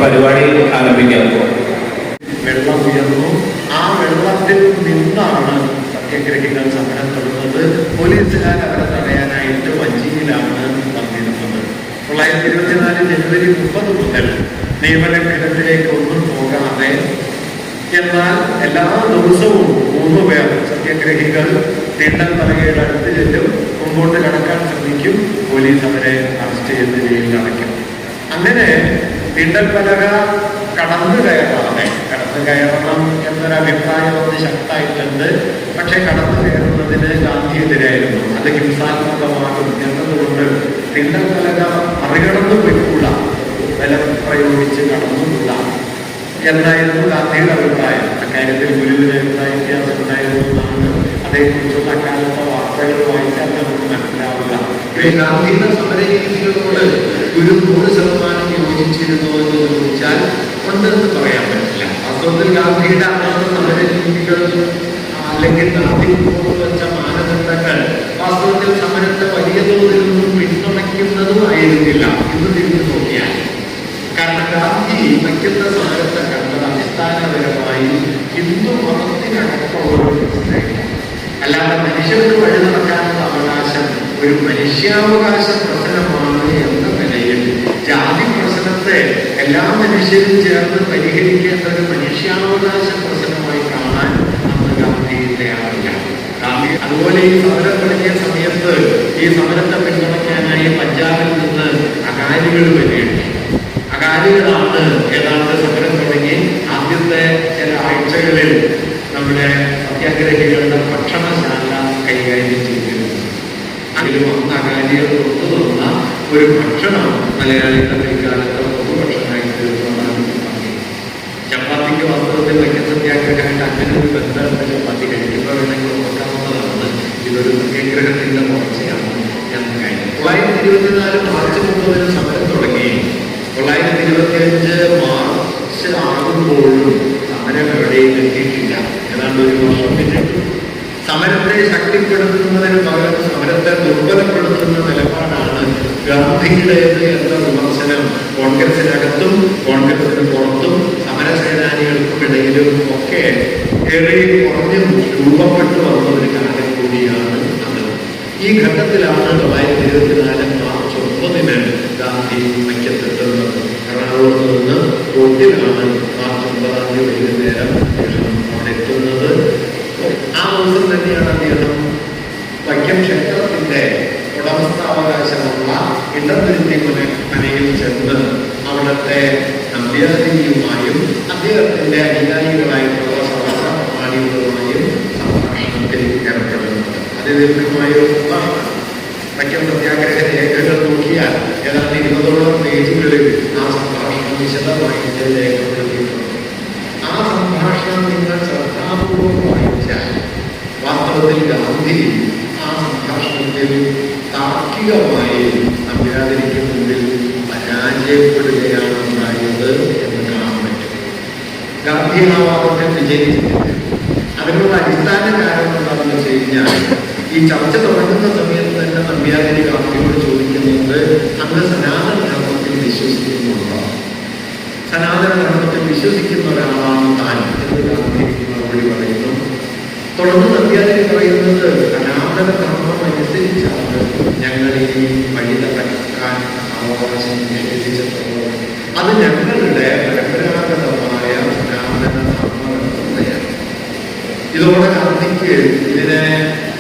പരിപാടി ആരംഭിക്കാം. വെള്ളം ഉയർന്നു. ആ വെള്ളത്തിൽ നിന്നാണ് സത്യാഗ്രഹികൾ സമരം തുടങ്ങുന്നത്. പോലീസുകാർ അവരെ തടയാനായിട്ട് വഞ്ചിയിലാണ് വന്നിരുന്നത്. 1924 ജനുവരി 30 മുതൽ നിയമലംഘനത്തിലേക്ക് ഒന്നും പോകാതെ, എന്നാൽ എല്ലാ ദിവസവും 3 പേർ സത്യാഗ്രഹികൾ തീണ്ടൽ പലകയുടെ അടുത്ത് ചെല്ലും, മുമ്പോട്ട് കടക്കാൻ ശ്രമിക്കും, പോലീസ് അവരെ അറസ്റ്റ് ചെയ്ത് ജയിലിൽ അടയ്ക്കും. അങ്ങനെ തീണ്ടൽ പലക കടന്നു കയറണം എന്നൊരഭിപ്രായം ഒന്ന് ശക്തമായിട്ടുണ്ട്. പക്ഷെ കടന്നു കയറുന്നതിന് ഗാന്ധിയെതിരായിരുന്നു. അത് ഹിംസാത്മകമാകും എന്നതുകൊണ്ട് തീണ്ടൽ പലക മറികടന്നു പോയിക്കൂടാ, ബലം പ്രയോഗിച്ച് കടന്നുകൂടാ എന്നായിരുന്നു ഗാന്ധിയുടെ അഭിപ്രായം. അക്കാര്യത്തിൽ ഗുരുവിന് അഭിപ്രായ വ്യത്യാസം ഉണ്ടായിരുന്നു എന്നാണ് അതേക്കുറിച്ചുള്ള അക്കാലത്തെ വാർത്തകൾ വായിച്ചാൽ നമുക്ക് മനസ്സിലാവുക. ഗാന്ധിയുടെ സമരരീതികളോട് ഗുരു 100% യോജിച്ചിരുന്നു എന്ന് ചോദിച്ചാൽ ഉണ്ടെന്ന് പറയാൻ പറ്റില്ല. വാസ്തവത്തിൽ ഗാന്ധിയുടെ അന്നത്തെ സമരരീതികൾ അല്ലെങ്കിൽ ഗാന്ധി വെച്ച മാനദണ്ഡങ്ങൾ വാസ്തവത്തിൽ സമരത്തെ വലിയ തോതിലൊന്നും പിന്തുണയ്ക്കുന്നതുമായിരുന്നില്ല ഇന്ന് തിരിഞ്ഞു നോക്കിയാൽ. കാരണം ഗാന്ധി വയ്ക്കുന്ന സമരത്തെ കണ്ടത് അടിസ്ഥാനപരമായി ഹിന്ദു മതത്തിനടക്കമുള്ള പ്രശ്നമില്ല. അല്ലാതെ മനുഷ്യർക്ക് വഴി നടക്കാനുള്ള അവകാശം ഒരു മനുഷ്യാവകാശ പ്രശ്നമാണ് എന്ന നിലയിൽ ജാതി പ്രശ്നത്തെ എല്ലാ മനുഷ്യരും ചേർന്ന് പരിഹരിക്കേണ്ട ഒരു മനുഷ്യാവകാശ പ്രശ്നമായി കാണാൻ അന്ന് ഗാന്ധി തയ്യാറില്ല. ഗാന്ധി അതുപോലെ ഈ സമരം തുടങ്ങിയ സമയത്ത് ഈ സമരത്തെ പിന്തുണയ്ക്കാനായി പഞ്ചാബിൽ നിന്ന് അകാലികൾ വരികയുണ്ട്. അകാലികളാണ് ഏതാണ്ട് സമരം തുടങ്ങി ആദ്യത്തെ ചില ആഴ്ചകളിൽ നമ്മുടെ സത്യാഗ്രഹികളുടെ ഭക്ഷണശാല കൈകാര്യം ചെയ്തിരുന്നത്. അതിലും അന്ന് അകാലികൾ കൊണ്ടുവന്ന ഒരു ഭക്ഷണം മലയാളികളുടെ പിൽക്കാലത്ത് പൊതുഭക്ഷണമായി തീർന്നതാണ് ചപ്പാത്തിക്ക് വാസ്തവത്തിൽ വയ്ക്കുന്ന സത്യാഗ്രഹമായിട്ട് അങ്ങനെ ഒരു ബന്ധമുണ്ട്. ചപ്പാത്തി കഴിക്കുമ്പോൾ വേണമെങ്കിൽ നോക്കാവുന്നതാണ്. ഇതൊരു സത്യാഗ്രഹത്തിന്റെ വളർച്ചയാണ് എന്ന കാര്യം. 1924 മാർച്ച് 30 സമരം തുടങ്ങി. 1925 മാർച്ച് ആകുമ്പോഴും സമരം എവിടെയും എത്തിയിട്ടില്ല. ഏതാണ്ട് ഒരു വർഷം പിന്നിട്ടു. സമരത്തെ ശക്തിപ്പെടുത്തുന്നതിന് പകരം സമരത്തെ ദുർബലപ്പെടുത്തുന്ന നിലപാടാണ് ഗാന്ധിയുടേത് എന്ന വിമർശനം കോൺഗ്രസിനകത്തും കോൺഗ്രസിന് പുറത്തും സമരസേനാനികൾക്കുമിടയിലും ഒക്കെ ഏറെ കുറഞ്ഞും രൂപപ്പെട്ടു വന്നൊരു കാര്യം കൂടിയാണ് അത്. ഈ ഘട്ടത്തിലാണ് 1924 മാർച്ച് 9 ഗാന്ധി മയ്ക്കത്തെത്തുന്നത്. എറണാകുളത്ത് നിന്ന് റോഡിലാണ് മാർച്ച് 9 വൈകുന്നേരം അദ്ദേഹം അവിടെ എത്തുന്നത്. ആ ദിവസം തന്നെയാണ് അദ്ദേഹം വൈക്കം ക്ഷേത്രത്തിന്റെ ഉടമസ്ഥാവകാശമുള്ള ഇടംതിരുത്തി മനയിൽ ചെന്ന് അവിടുത്തെ നമ്പ്യാതിരിയുമായും അദ്ദേഹത്തിന്റെ അനുയായികളായിട്ടുള്ള സഹപ്രമാണികളുമായും സംഭാഷണത്തിൽ ഏർപ്പെടുന്നത്. അതിദീർഘമായ ഒരു സംഭാഷണം. വൈക്കം സത്യാഗ്രഹ രേഖകൾ നോക്കിയാൽ ഏതാണ്ട് 20ഓളം പേജുകളിൽ ആ സംഭാഷണം വിശദമായി രേഖപ്പെടുത്തിയിട്ടുണ്ട്. ആ സംഭാഷണം നിങ്ങൾ ശ്രദ്ധാപൂർവം വായിച്ചാൽ വാസ്തവത്തിൽ ഗാന്ധി ആ സംഭാഷണത്തിൽ താർക്കികമായി നമ്പ്യാതിരിക്ക് മുമ്പിൽ പരാജയപ്പെടുകയാണ് ഉണ്ടായത് എന്ന് കാണാൻ പറ്റും. ഗാന്ധി ആ വാദത്തിൽ വിജയിച്ചിട്ടില്ല. അതിനുള്ള അടിസ്ഥാന കാരണം എന്താണെന്ന് വെച്ച് കഴിഞ്ഞാൽ ഈ ചർച്ച തുടങ്ങുന്ന സമയത്ത് തന്നെ നമ്പ്യാതിരി ഗാന്ധിയോട് ചോദിക്കുന്നുണ്ട്, അങ്ങ് സനാതന ധർമ്മത്തിൽ വിശ്വസിക്കുന്നുണ്ടോ? സനാതന ധർമ്മത്തിൽ വിശ്വസിക്കുന്ന ഒരാളാണ് താൻ എന്ന് ഗാന്ധി മറുപടി പറയുന്നു. തുടർന്ന് നമ്പ്യാതിരി പറയുന്നത് സനാതന ധർമ്മം അനുസരിച്ചാണ് ഞങ്ങൾ ഈ വഴി നടക്കാൻ അവകാശം നിഷേധിച്ചിട്ടുള്ളത്. അത് ഞങ്ങളുടെ പരമ്പരാഗതമായ സനാതന ധർമ്മവ്യവസ്ഥയാണ്. ഇതോടെ ഗാന്ധിക്ക് ഇതിനെ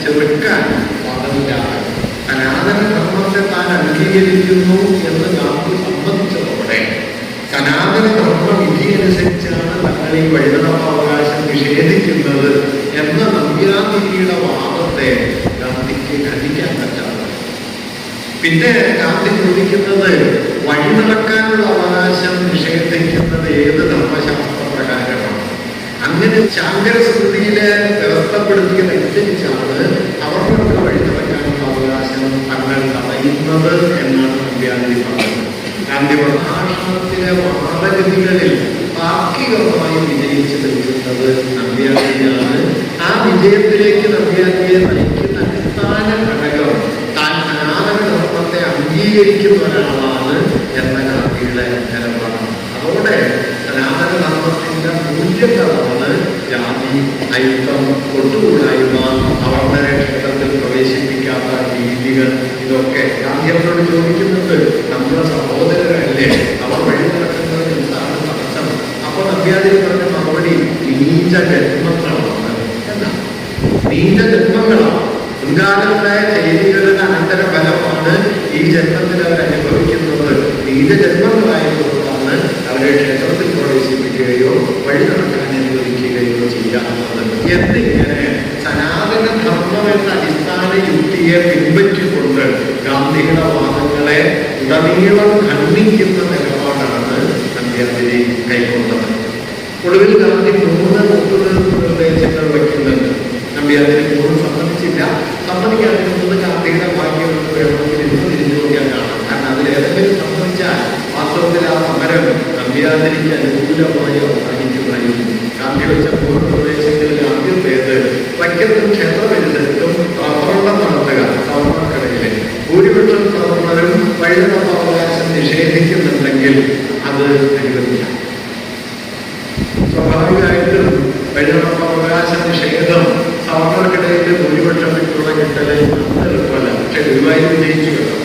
ചെറുക്കാൻ പാടില്ലാതെ സനാതന ധർമ്മത്തെ താൻ അംഗീകരിക്കുന്നു എന്ന് ഗാന്ധി സംബന്ധിച്ചതോടെ സനാതന ധർമ്മ വിധി അനുസരിച്ചാണ് തങ്ങൾ ഈ വഴിനടപ്പാവകാശം നിഷേധിക്കുന്നത് എന്ന നമ്പ്യാതിരിയുടെ വാദത്തെ ഗാന്ധിക്ക് ഖണ്ഡിക്കാൻ പറ്റാതെ. പിന്നെ ഗാന്ധി ചോദിക്കുന്നത് വഴി നടക്കാനുള്ള അവകാശം നിഷേധിക്കുന്നത് ഏത് ധർമ്മശാസ്ത്ര പ്രകാരമാണ്? അങ്ങനെ ശാങ്കര സ്മൃതിയിലെ വ്യവസ്ഥപ്പെടുത്തിയതനുസരിച്ചാണ് അവർക്ക് വഴി നടക്കാനുള്ള അവകാശം തങ്ങൾ തടയുന്നത് എന്നാണ് നമ്പ്യാതിരി പറഞ്ഞത്. ഗാന്ധി പ്രഭാഷണത്തിലെ വാദഗതികളിൽ താർക്കികമായി വിജയിച്ചു നിൽക്കുന്നത് നമ്പ്യാതിരിയാണ്. ആ വിജയത്തിലേക്ക് നമ്പ്യാതിരിയെ നയിക്കുന്ന അടിസ്ഥാന ഘടകം താൻ സനാതന ധർമ്മത്തെ അംഗീകരിക്കുന്ന ഒരാളാണ് എന്ന ഗാന്ധിയുടെ നിലപാടാണ്. അതോടെ ജാതി, അയിത്തം, കൊട്ടുകൂടായ്മ, അവർണ്ണരെ ക്ഷേത്രത്തിൽ പ്രവേശിപ്പിക്കാത്ത രീതികൾ, ഇതൊക്കെ ഗാന്ധിയവരോട് ചോദിക്കുന്നുണ്ട്. നമ്മുടെ സഹോദരരല്ലേ, അവർ വഴി നടക്കുന്നത് എന്താണ് തടസ്സം? അപ്പൊ നമ്പ്യാതിരി പറഞ്ഞ മറുപടി നീച ജന്മങ്ങളാണ് എന്നാണ്. നീച ജന്മങ്ങളാണ്. മുൻകാലത്തെ ചെയ്തികളുടെ അനന്തരഫലമാണ് ഈ ജന്മത്തിൽ അവർ അനുഭവിക്കുന്നത്. നീച ജന്മങ്ങളായതുകൊണ്ടാണ് അവരെ ക്ഷേത്രത്തിൽ പ്രവേശിപ്പിക്കുകയോ വഴി നടക്കാൻ അനുവദിക്കുകയോ ചെയ്യാറുള്ളത് എന്നിങ്ങനെ സനാതന ധർമ്മം എന്ന അടിസ്ഥാന യുക്തിയെ പിൻപറ്റിക്കൊണ്ട് ഗാന്ധിയുടെ വാദങ്ങളെ ഉടനീളം ഖണ്ഡിക്കുന്ന നിലപാടാണ് നമ്പ്യാതിരി കൈക്കൊണ്ടത്. ഒടുവിൽ ഗാന്ധി 3 ഒത്തുതീർപ്പ് നിർദ്ദേശങ്ങൾ വയ്ക്കുന്നുണ്ട്. നമ്പ്യാതിരി 3 സമ്മതിച്ചില്ല. സമ്മതിക്കാതിരുന്നത് ഗാന്ധിയുടെ ഭാഗ്യമെന്ന് വേണമെങ്കിൽ ഇന്ന് തിരിഞ്ഞു നോക്കിയാൽ കാണാം. കാരണം അതിലേതെങ്കിലും സമ്മതിച്ചാൽ വാസ്തവത്തിൽ ആ സമരം നമ്പ്യാതിരിക്ക് അനുകൂലമായി അവസാനിക്കുമായിരുന്നു. ഗാന്ധി വെച്ച 3 നിർദ്ദേശങ്ങളിൽ ആദ്യത്തേത് വൈക്കത്തും ക്ഷേത്രപരിസരത്തും പ്രവർത്തനം നടത്തുക. സവർണർക്കിടയിലെ ഭൂരിപക്ഷം സവർണരും വഴിനടപ്പാവകാശം നിഷേധിക്കുന്നുണ്ടെങ്കിൽ അത് അനുവദിക്കാം. സ്വാഭാവികമായിട്ടും വഴിനടപ്പാവകാശ നിഷേധം സവർണർക്കിടയിൽ ഭൂരിപക്ഷം വിട്ടുള്ള കിട്ടല് എളുപ്പമല്ല. പക്ഷെ ഗുരുവായൂർ വിജയിച്ചു കിട്ടും.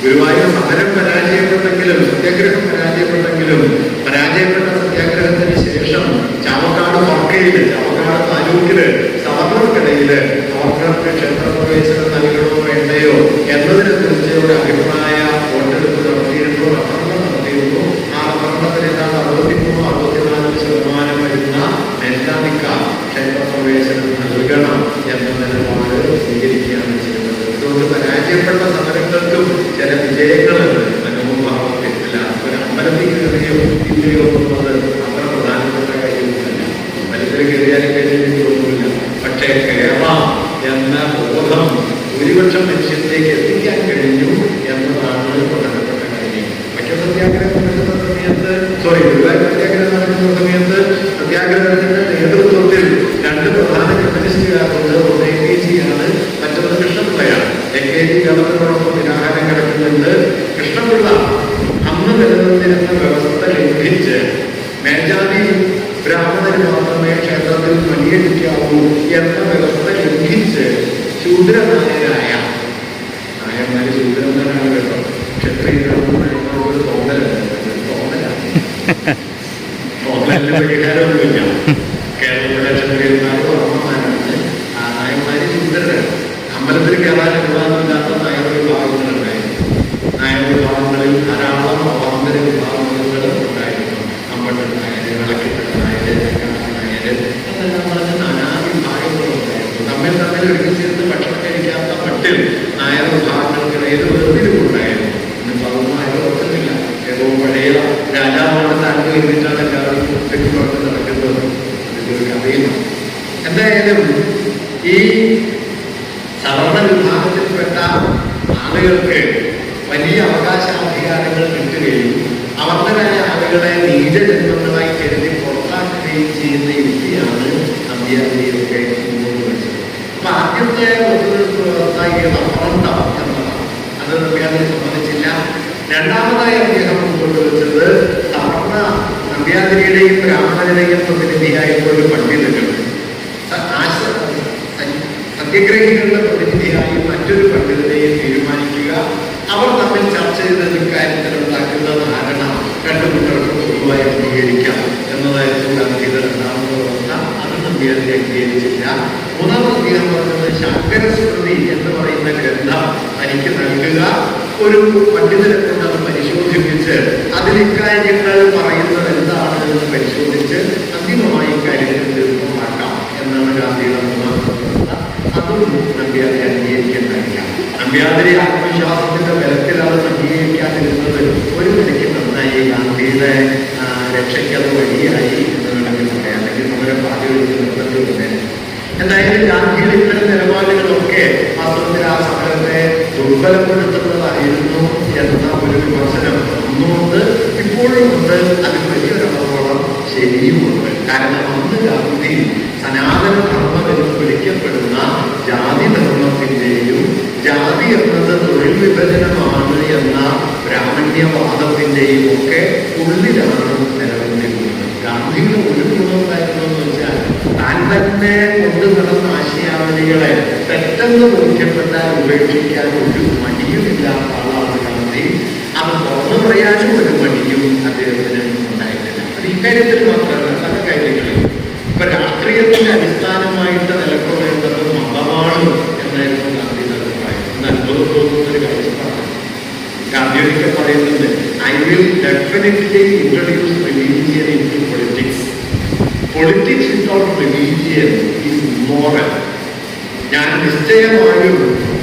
ഗുരുവായൂർ സമരം പരാജയപ്പെട്ടെങ്കിലും സത്യാഗ്രഹം പരാജയപ്പെട്ടെങ്കിലും പരാജയപ്പെട്ട സത്യാഗ്രഹത്തിന് ശേഷം ചാവക്കാട് മർക്കയില്, ചാവക്കാട് താലൂക്കില് സവർണർക്കിടയില് സവർണർക്ക് ക്ഷേത്രപ്രവേശനം നൽകണമോ വേണ്ടയോ എന്നതിനെ കുറിച്ച് ഒരു അഭിപ്രായ വോട്ടെടുപ്പ് നടത്തിയിരുന്നു. റഫറണ്ടം നടത്തിയിരുന്നു. ആ റഫറണ്ടത്തിൽ ഏതാണ്ട് 63-64% വരുന്ന മേൽജാതിക്കാർ ക്ഷേത്രപ്രവേശനം നൽകണം എന്ന നിലപാട് സ്വീകരിക്കുകയാണ് ചെയ്യുന്നത്. അതുകൊണ്ട് പരാജയപ്പെട്ട സമരങ്ങൾക്കും ചില വിജയങ്ങളുണ്ട്. മനോഭാവത്തില്ല. ഒരു അമ്പലത്തിൽ കയറിയോ ഇല്ലയോ എന്നുള്ളത് അത്ര പ്രധാനപ്പെട്ട കാര്യമൊന്നുമല്ല. അമ്പലത്തിൽ കയറിയാലും കഴിഞ്ഞിട്ടൊന്നുമില്ല. പക്ഷേ കേരളം എന്ന ബോധം ഭൂരിപക്ഷം മനുഷ്യത്തിലേക്ക് എത്തിക്കാൻ കഴിഞ്ഞു എന്നതാണ് പ്രധാനപ്പെട്ട കാര്യം. വൈക്കം സത്യാഗ്രഹം നടക്കുന്ന സമയത്ത് ഗുരുവായൂർ സത്യാഗ്രഹം നടക്കുന്ന സമയത്ത് സത്യാഗ്രഹത്തിന്റെ നേതൃത്വത്തിൽ 2 പ്രധാന കമ്മ്യൂണിസ്റ്റുകാരുണ്ട്. ഒന്ന് AKG ആണ്, മറ്റൊന്ന് കൃഷ്ണപിള്ളയാണ്. AKG ഗവർണറോടൊപ്പം നിരാഹാരം കിടക്കുന്നുണ്ട്. കൃഷ്ണപിള്ള അന്ന് നിലനിന്നിരുന്ന വ്യവസ്ഥ ലംഘിച്ച് മേൽജാതി ബ്രാഹ്മണന് മാത്രമേ ക്ഷേത്രത്തിൽ പണിയെടുക്കാവൂ എന്ന വ്യവസ്ഥ ലംഘിച്ച് ശൂദ്രനായരായ നായന്മാര് ശൂദ്രന്മാരാണ് കേട്ടോ. ക്ഷത്രിയഒരു തോന്നലിന് പരിഹാരമൊന്നുമില്ല. കേരളത്തിലെ ക്ഷത്രിയന്മാരും അമ്മമാരാണ്. ആ നായന്മാര് ശൂദ്രരാണ്. അമ്പലത്തിൽ കയറാൻ അനുവാദമില്ലാത്ത നായർ വിഭാഗങ്ങളുണ്ടായിരുന്നു. നായർ വിഭാഗങ്ങളിൽ ധാരാളം അവാന്തര വിഭാഗങ്ങൾ ഉണ്ടായിരുന്നു. അമ്പട്ടൻ നായര്, വിളക്കിട്ട നായര്, നായര് എന്നെല്ലാം പറഞ്ഞ് നാനാ വിഭാഗങ്ങളുണ്ടായിരുന്നു. തമ്മിൽ ഒരുമിച്ചിരുന്ന് ഭക്ഷണം കഴിക്കാത്ത മട്ടിൽ നായർ വിഭാഗങ്ങൾക്കിടയിൽ വേർതിരിവുണ്ടായിരുന്നു. ഇന്നിപ്പോൾ അതൊന്നും ആരും ഓർക്കുന്നില്ല. ഏതോ പഴയ രാജാവാണ് താഴ്ന്നു കഴിഞ്ഞിട്ടാണ് എല്ലാവരും ഒറ്റയ്ക്ക് പുറത്ത് നടക്കുന്നത്. ഇതൊരു കഥയില്ല. എന്തായാലും ഈ സവർണ വിഭാഗത്തിൽപ്പെട്ട ആളുകൾക്ക് വലിയ അവകാശാധികാരങ്ങൾ കിട്ടുകയും അവർണരായ ആളുകളെ നീചജന്മങ്ങളായി കരുതി പുറത്താക്കുകയും ചെയ്യുന്ന യുക്തിയാണ് നമ്പ്യാതിരിയൊക്കെ മുന്നോട്ട് വെച്ചത്. അപ്പൊ ആദ്യത്തെ ഒത്തുതീർപ്പ് വ്യവസ്ഥ ഈ റഫറണ്ടം എന്നതാണ്. അത് നമ്പ്യാതിരി സമ്മതിച്ചില്ല. രണ്ടാമതായി അദ്ദേഹം മുന്നോട്ട് വെച്ചത് സവർണ നമ്പ്യാതിരിയുടെയും ബ്രാഹ്മണരുടെയും പ്രതിനിധിയായിട്ടുള്ള ഒരു പണ്ഡിതനുണ്ട്. സത്യഗ്രഹികളുടെ പ്രതിനിധിയായി മറ്റൊരു പണ്ഡിതനെയും തീരുമാനിക്കുക. അവർ തമ്മിൽ ചർച്ച ചെയ്ത് ഇക്കാര്യത്തിലുണ്ടാക്കുന്ന ധാരണ 2 കൂട്ടർക്കും പൊതുവായി അംഗീകരിക്കാം എന്നതായിരുന്നു ഗാന്ധിയുടെ രണ്ടാമത്തെ വ്യവസ്ഥ. അത് നമ്പ്യാതിരി അംഗീകരിച്ചില്ല. മൂന്നാമത് അദ്ദേഹം പറഞ്ഞത് ശാങ്കരസ്മൃതി എന്ന് പറയുന്ന ഗ്രന്ഥം തനിക്ക് നൽകുക. ഒരു പണ്ഡിതനെ കൊണ്ട് അത് പരിശോധിപ്പിച്ച് അതിൽ ഇക്കാര്യങ്ങൾ പറയുന്നത് എന്താണ് എന്ന് പരിശോധിച്ച് അന്തിമമായി ഇക്കാര്യത്തിൽ തീർപ്പമാക്കാം എന്നാണ് ഗാന്ധിയുടെ മൂന്നാമത്തെ വ്യവസ്ഥ. അതും നമ്പ്യാതിരി അംഗീകരിക്കേണ്ടതില്ല. നമ്പ്യാതിരി ആത്മവിശ്വാസത്തിന്റെ ബലത്തിലാണ് അംഗീകരിക്കാതിരുന്നത്. ഒരു നിലയ്ക്ക് നന്നായി. ഗാന്ധിയുടെ രക്ഷയ്ക്കത് വഴിയായി എന്ന് വേണമെങ്കിൽ പറയാം. അല്ലെങ്കിൽ നമ്മുടെ പാർട്ടികൾക്ക് നിർബന്ധമില്ല. എന്തായാലും ഗാന്ധിയുടെ ഇത്തരം നിലപാടുകളൊക്കെ വാസ്തവത്തിൽ ആ സമരത്തെ ദുർബലപ്പെടുത്തുന്നതായിരുന്നു എന്ന ഒരു വിമർശനം ഒന്നുകൊണ്ട് ഇപ്പോഴും ഉണ്ട്. അതിൽ വലിയൊരളവോളം ശരിയുമുണ്ട്. കാരണം അന്ന് ഗാന്ധി സനാതന ധർമ്മം എന്ന് വിളിക്കപ്പെടുന്ന ജാതി ധർമ്മത്തിൻ്റെയും ജാതി എന്നത് തൊഴിൽ വിഭജനമാണ് എന്ന ബ്രാഹ്മണ്യവാദത്തിൻ്റെയും ഒക്കെ ഉള്ളിലാണ് നിലനിന്നിരുന്നത്. ഗാന്ധിയുടെ ഒരു ഗുണമുണ്ടായിരുന്നെന്ന് വെച്ചാൽ താൻ തന്നെ തന്നെ കൊണ്ടു നടന്ന ആശയാവലികളെ പെട്ടെന്ന് ബോധ്യപ്പെട്ടാൽ ഉപേക്ഷിക്കാൻ ഒരു മടിയുമില്ലാത്ത ആളാണ് ഗാന്ധി. അത് തുറന്നു പറയാനും ഒരു മടിയും അദ്ദേഹത്തിന് ഉണ്ടായിട്ടില്ല. അത് ഇക്കാര്യത്തിൽ മാത്രമല്ല, പല കാര്യങ്ങളിൽ. ഇപ്പൊ രാഷ്ട്രീയത്തിന്റെ അടിസ്ഥാനമായിട്ട് നിലകൊള്ളേണ്ടത് മതമാണ് എന്നായിരുന്നു ഗാന്ധിയുടെ അഭിപ്രായം. എന്ന് അത്ഭുതം തോന്നുന്ന ഒരു കാഴ്ചപ്പാടാണ്. ഗാന്ധി ഒരിക്കൽ പറയുന്നുണ്ട്, I will definitely introduce religion into politics. Politics without religion is moral. ഞാൻ നിശ്ചയമായും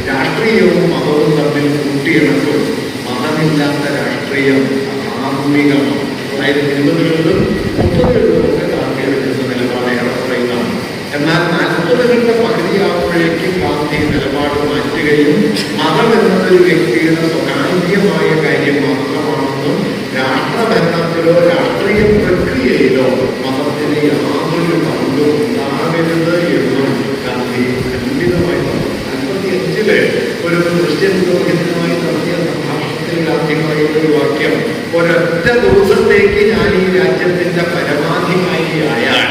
രാഷ്ട്രീയവും മതവും തമ്മിൽ കൂട്ടിയിണക്കും. മതമില്ലാത്ത രാഷ്ട്രീയം അധാർമികമാണ്. 1920-കളിലും 30-കളിലും ഒക്കെ ഗാന്ധി എടുക്കുന്ന നിലപാട് ഏറെക്കുറയുന്നതാണ്. എന്നാൽ 40-കളുടെ പകുതിയാകുമ്പോഴേക്ക് ഗാന്ധി നിലപാട് മാറ്റുകയും മതം എന്നതൊരു വ്യക്തിയുടെ സ്വകാര്യമായ കാര്യം മാത്രമാണെന്നും രാഷ്ട്രഭരണത്തിലോ രാഷ്ട്രീയ പ്രക്രിയയിലോ മതത്തിന് യാതൊരു പങ്കും ഉണ്ടാകരുത് എന്നും ഗാന്ധി ഖണ്ഡിതമായി പറഞ്ഞു. 1945 ഒരു ക്രിസ്ത്യൻ പുരോഹിതനുമായി നടത്തിയ സംഭാഷണത്തിൽ ഗാന്ധി പറയുന്ന ഒരു വാക്യം, ഒരൊറ്റ ദിവസത്തേക്ക് ഞാൻ ഈ രാജ്യത്തിന്റെ പരമാധികാരിയായാൽ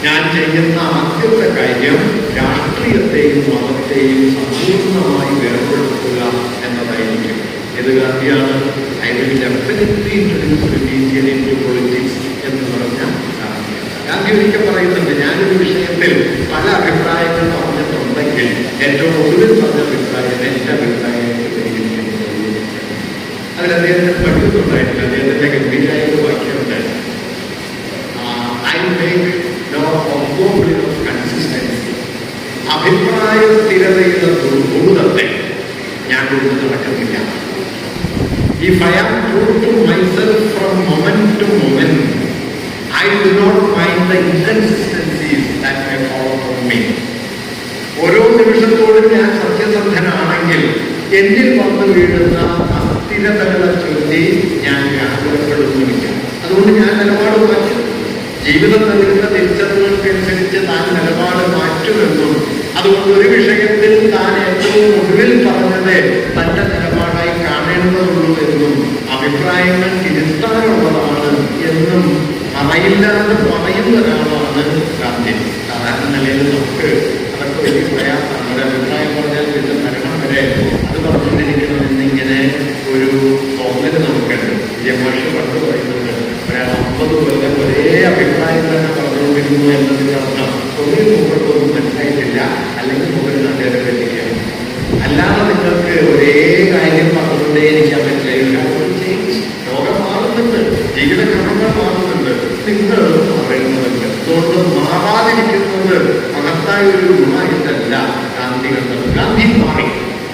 ഞാൻ ചെയ്യുന്ന ആദ്യത്തെ കാര്യം രാഷ്ട്രീയത്തെയും മതത്തെയും സമ്പൂർണ്ണമായി വേർപെടുത്തുക എന്നതായിരിക്കും. ഇത് ഗാന്ധിയാണ് I will definitely introduce religion into politics എന്ന് പറഞ്ഞ ഗാന്ധിയാണ്. ഗാന്ധി ഒരിക്കൽ പറയുന്നുണ്ട്, ഞാനൊരു വിഷയത്തിൽ പല അഭിപ്രായങ്ങൾ പറഞ്ഞിട്ടുണ്ടെങ്കിൽ ഏറ്റവും ഒടുവിൽ പറഞ്ഞ അഭിപ്രായം എൻ്റെ അഭിപ്രായമായിട്ട് പരിഗണിക്കുന്നത്. അതിൽ അദ്ദേഹത്തിന് പഠിക്കുന്നുണ്ടായിട്ടില്ല. അദ്ദേഹത്തിന്റെ ഗംഭീരമായ ഒരു വാക്യമുണ്ട്, I make no observe of consistency. അഭിപ്രായ സ്ഥിരതയുടെ ദുർഗുണത്തെ ഞാൻ കൊണ്ട് നടക്കുന്നില്ല. If I am true to myself from moment to moment, I do not mind the inconsistencies that may fall from me. ഓരോ നിമിഷത്തോടും ഞാൻ സത്യസന്ധനാണെങ്കിൽ എന്നിൽ വന്നു വീഴുന്ന അസ്ഥിരതകളെ ചൊല്ലി ഞാൻ വ്യാകുലപ്പെടുന്നുമില്ല. അതുകൊണ്ട് ഞാൻ നിലപാട് മാറ്റും. ജീവിതം നൽകുന്ന തിരിച്ചറിവുകൾക്കനുസരിച്ച് താൻ നിലപാട് മാറ്റുമെന്നും അതുകൊണ്ട് ഒരു വിഷയത്തിൽ താൻ ഏറ്റവും ഒടുവിൽ പറഞ്ഞത് തന്റെ നിലപാടായി കാണേണ്ടതുള്ളൂ എന്നും അഭിപ്രായങ്ങൾ തിരുത്താനുള്ളതാണ് എന്നും അറിയില്ലാതെ പറയുന്ന ഒരാളാണ് ഗാന്ധി. സാധാരണ നിലയിൽ നമുക്ക് അതൊക്കെ വലിയ പ്രയാസമാണ്. ഒരു അഭിപ്രായം പറഞ്ഞാൽ പിന്നെ മരണം വരെ അത് പറഞ്ഞുകൊണ്ടിരിക്കണമെന്നിങ്ങനെ ഒരു തോന്നൽ നമുക്കുണ്ട്. വിജയമാഷ് പണ്ട് പറയുന്നുണ്ട്, ഒരാൾ 50 കൊല്ലം ഒരേ അഭിപ്രായം തന്നെ പറഞ്ഞുകൊണ്ടിരുന്നു എന്നതിന്റെ അർത്ഥം തൊഴിൽ മുമ്പോട്ടൊന്നും മനസ്സിലായിട്ടില്ല, അല്ലെങ്കിൽ മുകളിൽ നാട്ടുകാരെ പറ്റിക്കുകയാണ്. അല്ലാതെ നിങ്ങൾക്ക് ഒരേ കാര്യം പറഞ്ഞുകൊണ്ടേ ഇരിക്കാൻ പറ്റില്ല. ലോകം മാറുന്നുണ്ട്, ജീവിതക്രമങ്ങൾ മാറുന്നുണ്ട്, നിങ്ങൾ പറയുന്നുണ്ട്. അതുകൊണ്ട് മാറാതിരിക്കുന്നത് മഹത്തായ ഒരു ഗുണമായിട്ടല്ല ഗാന്ധി കണ്ടത്. ഗാന്ധി മാറി.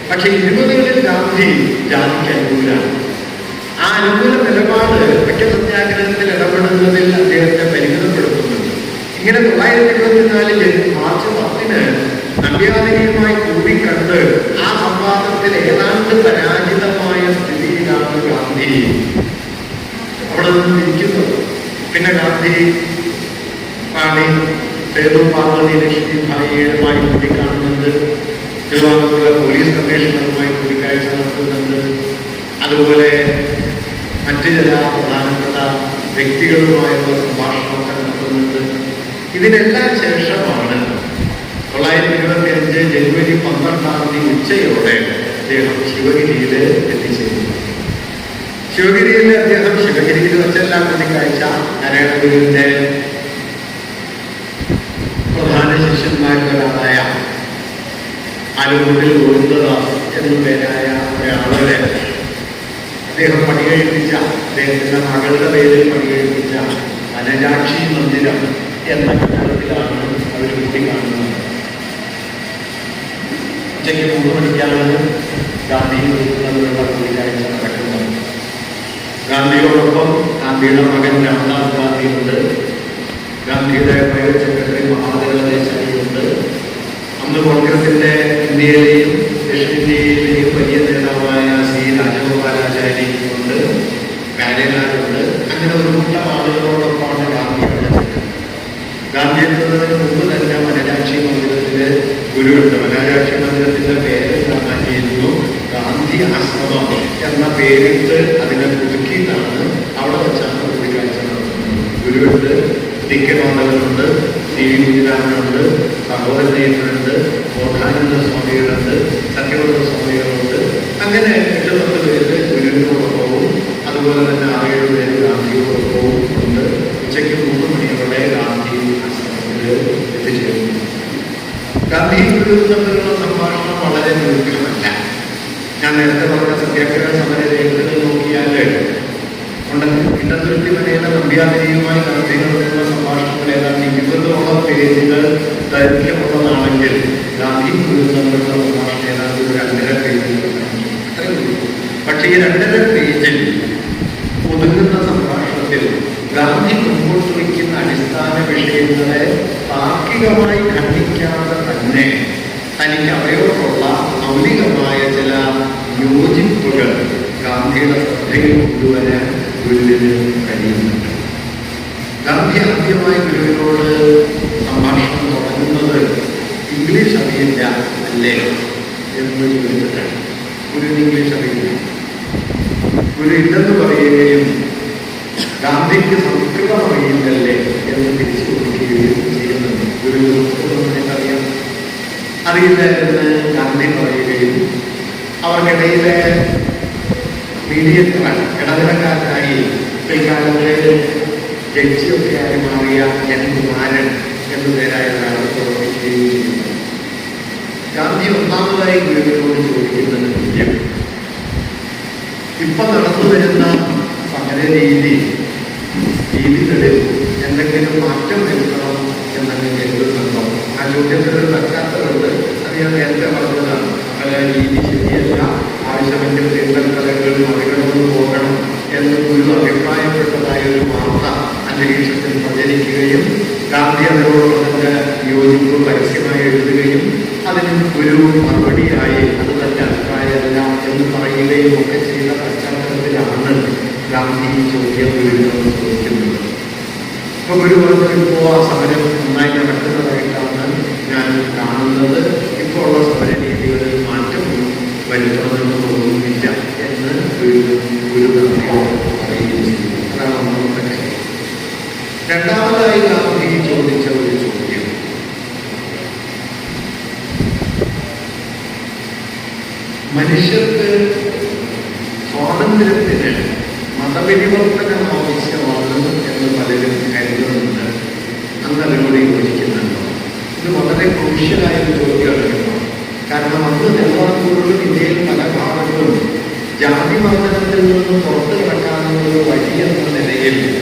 പക്ഷെ 20-കളിൽ ഗാന്ധി ജാതിക്ക് അനുകൂലമാണ്. ആ അനുകൂല നിലപാട് ഐക്യസത്യാഗ്രഹത്തിൽ ഇടപെടുന്നതിൽ അദ്ദേഹത്തെ പരിമിതപ്പെടുത്തുന്നുണ്ട്. ഇങ്ങനെ 1924 മാർച്ച് 10-ന് നമ്പ്യാതിരിയുമായി കൂടിക്കണ്ട് ആ സംവാദത്തിൽ ഏതാണ്ട് പരാജിതമായ സ്ഥിതിയിലാണ് ഗാന്ധി അവിടെ നിന്ന് ഇരിക്കുന്നത്. പിന്നെ ഗാന്ധി റാണി സേതു പാർവതി ലക്ഷ്മിഭായിയുമായി കൂടിക്കാണുന്നുണ്ട്. തിരുവാങ്കൂറിലെ പോലീസ് കമ്മീഷണറുമായി കൂടിക്കാഴ്ച നടത്തുന്നുണ്ട്. അതുപോലെ മറ്റ് ചില പ്രധാനപ്പെട്ട വ്യക്തികളുമായുള്ള സംഭാഷണമൊക്കെ നടത്തുന്നുണ്ട്. ഇതിനെല്ലാം ശേഷമാണ് 1925 ജനുവരി 12 ഉച്ചയോടെ അദ്ദേഹം ശിവഗിരിയിൽ എത്തിച്ചേരുന്നു. ശിവഗിരിയിൽ അദ്ദേഹം ശിവഗിരിയിൽ വെച്ചെല്ലാം കൂടിക്കാഴ്ച നാരായണഗുരുവിന്റെ പ്രധാന ശിഷ്യന്മാരിലൊരാളായ ആലുമൂട്ടിൽ ഗോവിന്ദദാസ് എന്നു പേരായ ഒരാളെ അദ്ദേഹം പണികഴിപ്പിച്ച, അദ്ദേഹത്തിന്റെ മകളുടെ പേരിൽ പണികഴിപ്പിച്ച വനജാക്ഷി മന്ദിരം എന്ന കെട്ടിടത്തിലാണ് അവർ കൂടി കാണുന്നത്. ഉച്ചയ്ക്ക് 3 മണിക്കാണ് ഗാന്ധിയുമായിട്ടുള്ള കൂടിക്കാഴ്ച നടക്കുന്നത്. ഗാന്ധിയോടൊപ്പം ഗാന്ധിയുടെ മകൻ രാംദാസ് ഗാന്ധിയുണ്ട്, ഗാന്ധിയുടെ പ്രൈവറ്റ് സെക്രട്ടറി മഹാദേവ ദേശായിയുണ്ട്, അന്ന് കോൺഗ്രസിന്റെ ഇന്ത്യയിലെയും ദക്ഷിണേന്ത്യയിലെയും വലിയ നേതാവായ ശ്രീ രാജഗോപാലാചാര്യയുണ്ട്, കാര്യലാലുണ്ട്. അങ്ങനെ ഒരു കൂട്ടം ആളുകളോടൊപ്പമാണ് ഗാന്ധി എത്തുന്നത്. ഗാന്ധി എത്തുന്നതിന് മുമ്പ് തന്നെ വനജാക്ഷി മന്ദിരത്തില് ഗുരുവുണ്ട്. വനജാക്ഷി മന്ദിരത്തിന്റെ പേര് മാറ്റിയിരുന്നു, ഗാന്ധി ആശ്രമം എന്ന പേരിട്ട് അതിനെ പുതുക്കിയിട്ടാണ് അവിടെ വെച്ചാണ് കൂടിക്കാഴ്ച നടത്തുന്നത്. ഗുരുവുണ്ട്, ദിക്കമാതകളുണ്ട്, വി കുഞ്ഞിരാമനുണ്ട്, സഹോദരനേശ്വരുണ്ട്, ബോധാനന്ദ സ്വാമികളുണ്ട്, സത്യവ്രത സ്വാമികളുണ്ട്. അങ്ങനെ 8-10 പേര് ഗുരുവിനോടൊപ്പവും അതുപോലെ തന്നെ 6-7 പേര് ഗാന്ധിയോടൊപ്പവും ഉണ്ട്. ഉച്ചയ്ക്ക് 3 മണിയോടെ ഗാന്ധി ആശ്രമത്തിൽ എത്തിച്ചേരുന്നു. ഗാന്ധി ഗുരുവും തമ്മിലുള്ള സംഭാഷണം വളരെ ദീർഘമല്ല. ഞാൻ നേരത്തെ പറഞ്ഞ സത്യാഗ്രഹ സമര രേഖകൾ നോക്കിയാൽ ഇടതുരുത്തി മനയിലെ നമ്പ്യാതിരിയുമായി ഗാന്ധി നടത്തുന്ന സംഭാഷണങ്ങൾ ഏതാണ്ട് 20ഓളം പേജുകൾ ദൈർഘ്യമുള്ളതാണെങ്കിൽ ഗാന്ധി ഗുരുവും തമ്മിലുള്ള സംഭാഷണം ഏതാണ്ട് ഒരു 2.5 പേജുകൾ. പക്ഷേ ഈ 2.5 പേജിൽ ഒതുങ്ങുന്ന സംഭാഷണത്തിൽ ഗാന്ധി മുമ്പോട്ട് വയ്ക്കുന്ന അടിസ്ഥാന വിഷയങ്ങളെ താർക്കികമായി ഖണ്ഡിക്കാതെ തന്നെ തനിക്ക് അവയോടുള്ള മൗലികമായ ചില യോജിപ്പുകൾ ഗാന്ധിയുടെ ശ്രദ്ധയിൽ കൊണ്ടുവരാൻ ഗുരുവിന് കഴിയുന്നുണ്ട്. ഗാന്ധി ആദ്യമായി ഗുരുവിനോട് സംഭാഷണം തുടങ്ങുന്നത് ഇംഗ്ലീഷ് അറിയില്ല അല്ലേ എന്ന് ചോദിച്ചിട്ടാണ്. ഗുരുവിന് ഇംഗ്ലീഷ് അറിയില്ല. ഗുരു ഇല്ലെന്ന് പറയുകയും ഗാന്ധിക്ക് സംസ്കൃതം അറിയില്ലല്ലേ എന്ന് തിരിച്ചു കൊടുക്കുകയും ചെയ്യുന്നുണ്ട്. ഗുരു സംസ്കൃതം അറിയാം അറിയില്ല എന്ന് ഗാന്ധി പറയുകയും അവർക്കിടയിലെ മീഡിയേറ്ററാണ്, ഇടനിലക്കാരനായി പിൽക്കാലത്ത് ജഡ്ജിയൊക്കെയായി മാറിയ എൻ കുമാരൻ എന്നു പേരായ ഒരാൾ പ്രവർത്തിക്കുകയും ചെയ്യുന്നു. ഗാന്ധി ഒന്നാമതായി ഗുരുവിനോട് ചോദിക്കുന്നത് തുല്യം ഇപ്പൊ നടന്നു വരുന്ന സമര രീതികളിൽ എന്തെങ്കിലും മാറ്റം വരുത്തണം എന്നൊക്കെ കരുതുന്നുണ്ടോ? ആ ചോദ്യത്തിലൊരു പശ്ചാത്തലമുണ്ട്. അത് ഞാൻ നേരത്തെ പറഞ്ഞതാണ്. പല രീതി ശരിയല്ല, ആവശ്യമെങ്കിൽ തിരുത്തൽക്കലകൾ മറികടന്നു പോകണം എന്ന് ഗുരു അഭിപ്രായപ്പെട്ടതായ ഒരു വാർത്ത അന്തരീക്ഷത്തിൽ പ്രചരിക്കുകയും ഗാന്ധി അതിനോടൊപ്പം യോജിപ്പ് പരസ്യമായി എഴുതുകയും അതിന് ഒരു മറുപടിയായി അത് തന്റെ അഭിപ്രായമല്ല എന്ന് പറയുകയും ഒക്കെ ചെയ്ത പശ്ചാത്തലത്തിലാണ് ഗാന്ധി ഈ ചോദ്യം ഗുരുവിനോട് ചോദിക്കുന്നത്. ഇപ്പൊ ഗുരു പറഞ്ഞപ്പോൾ ആ സമരം നന്നായി നടക്കുന്നതായിട്ടാണ് ഞാൻ കാണുന്നത്. ഇപ്പോൾ ഉള്ള സമര രീതികളിൽ മാറ്റം വരുത്തണമെന്ന് തോന്നുന്നില്ല എന്ന് ഗുരു ഗാന്ധിയോട് പറയുകയും ചെയ്തു. അതാണ് ഒന്നാമത്തെ കാര്യം. രണ്ടാമതായി ഗാന്ധി ചോദിച്ച ഒരു ചോദ്യം മനുഷ്യർക്ക് സ്വാതന്ത്ര്യത്തിന് മതപരിവർത്തനം ആവശ്യമാണ് എന്ന് പലരും കരുതുന്നുണ്ട്. അന്ന് അതിനോട് യോജിക്കുന്നുണ്ടോ? ഇത് വളരെ ക്രൂഷ്യലായ ഒരു ചോദ്യമാണ്. കാരണം അന്ന് എല്ലാവർക്കും ഇന്ത്യയിൽ പല ഭാഗങ്ങളും ജാതി മർദ്ദനത്തിൽ നിന്നും പുറത്തു കിടക്കാനുള്ള ഒരു വഴി എന്ന നിലയിൽ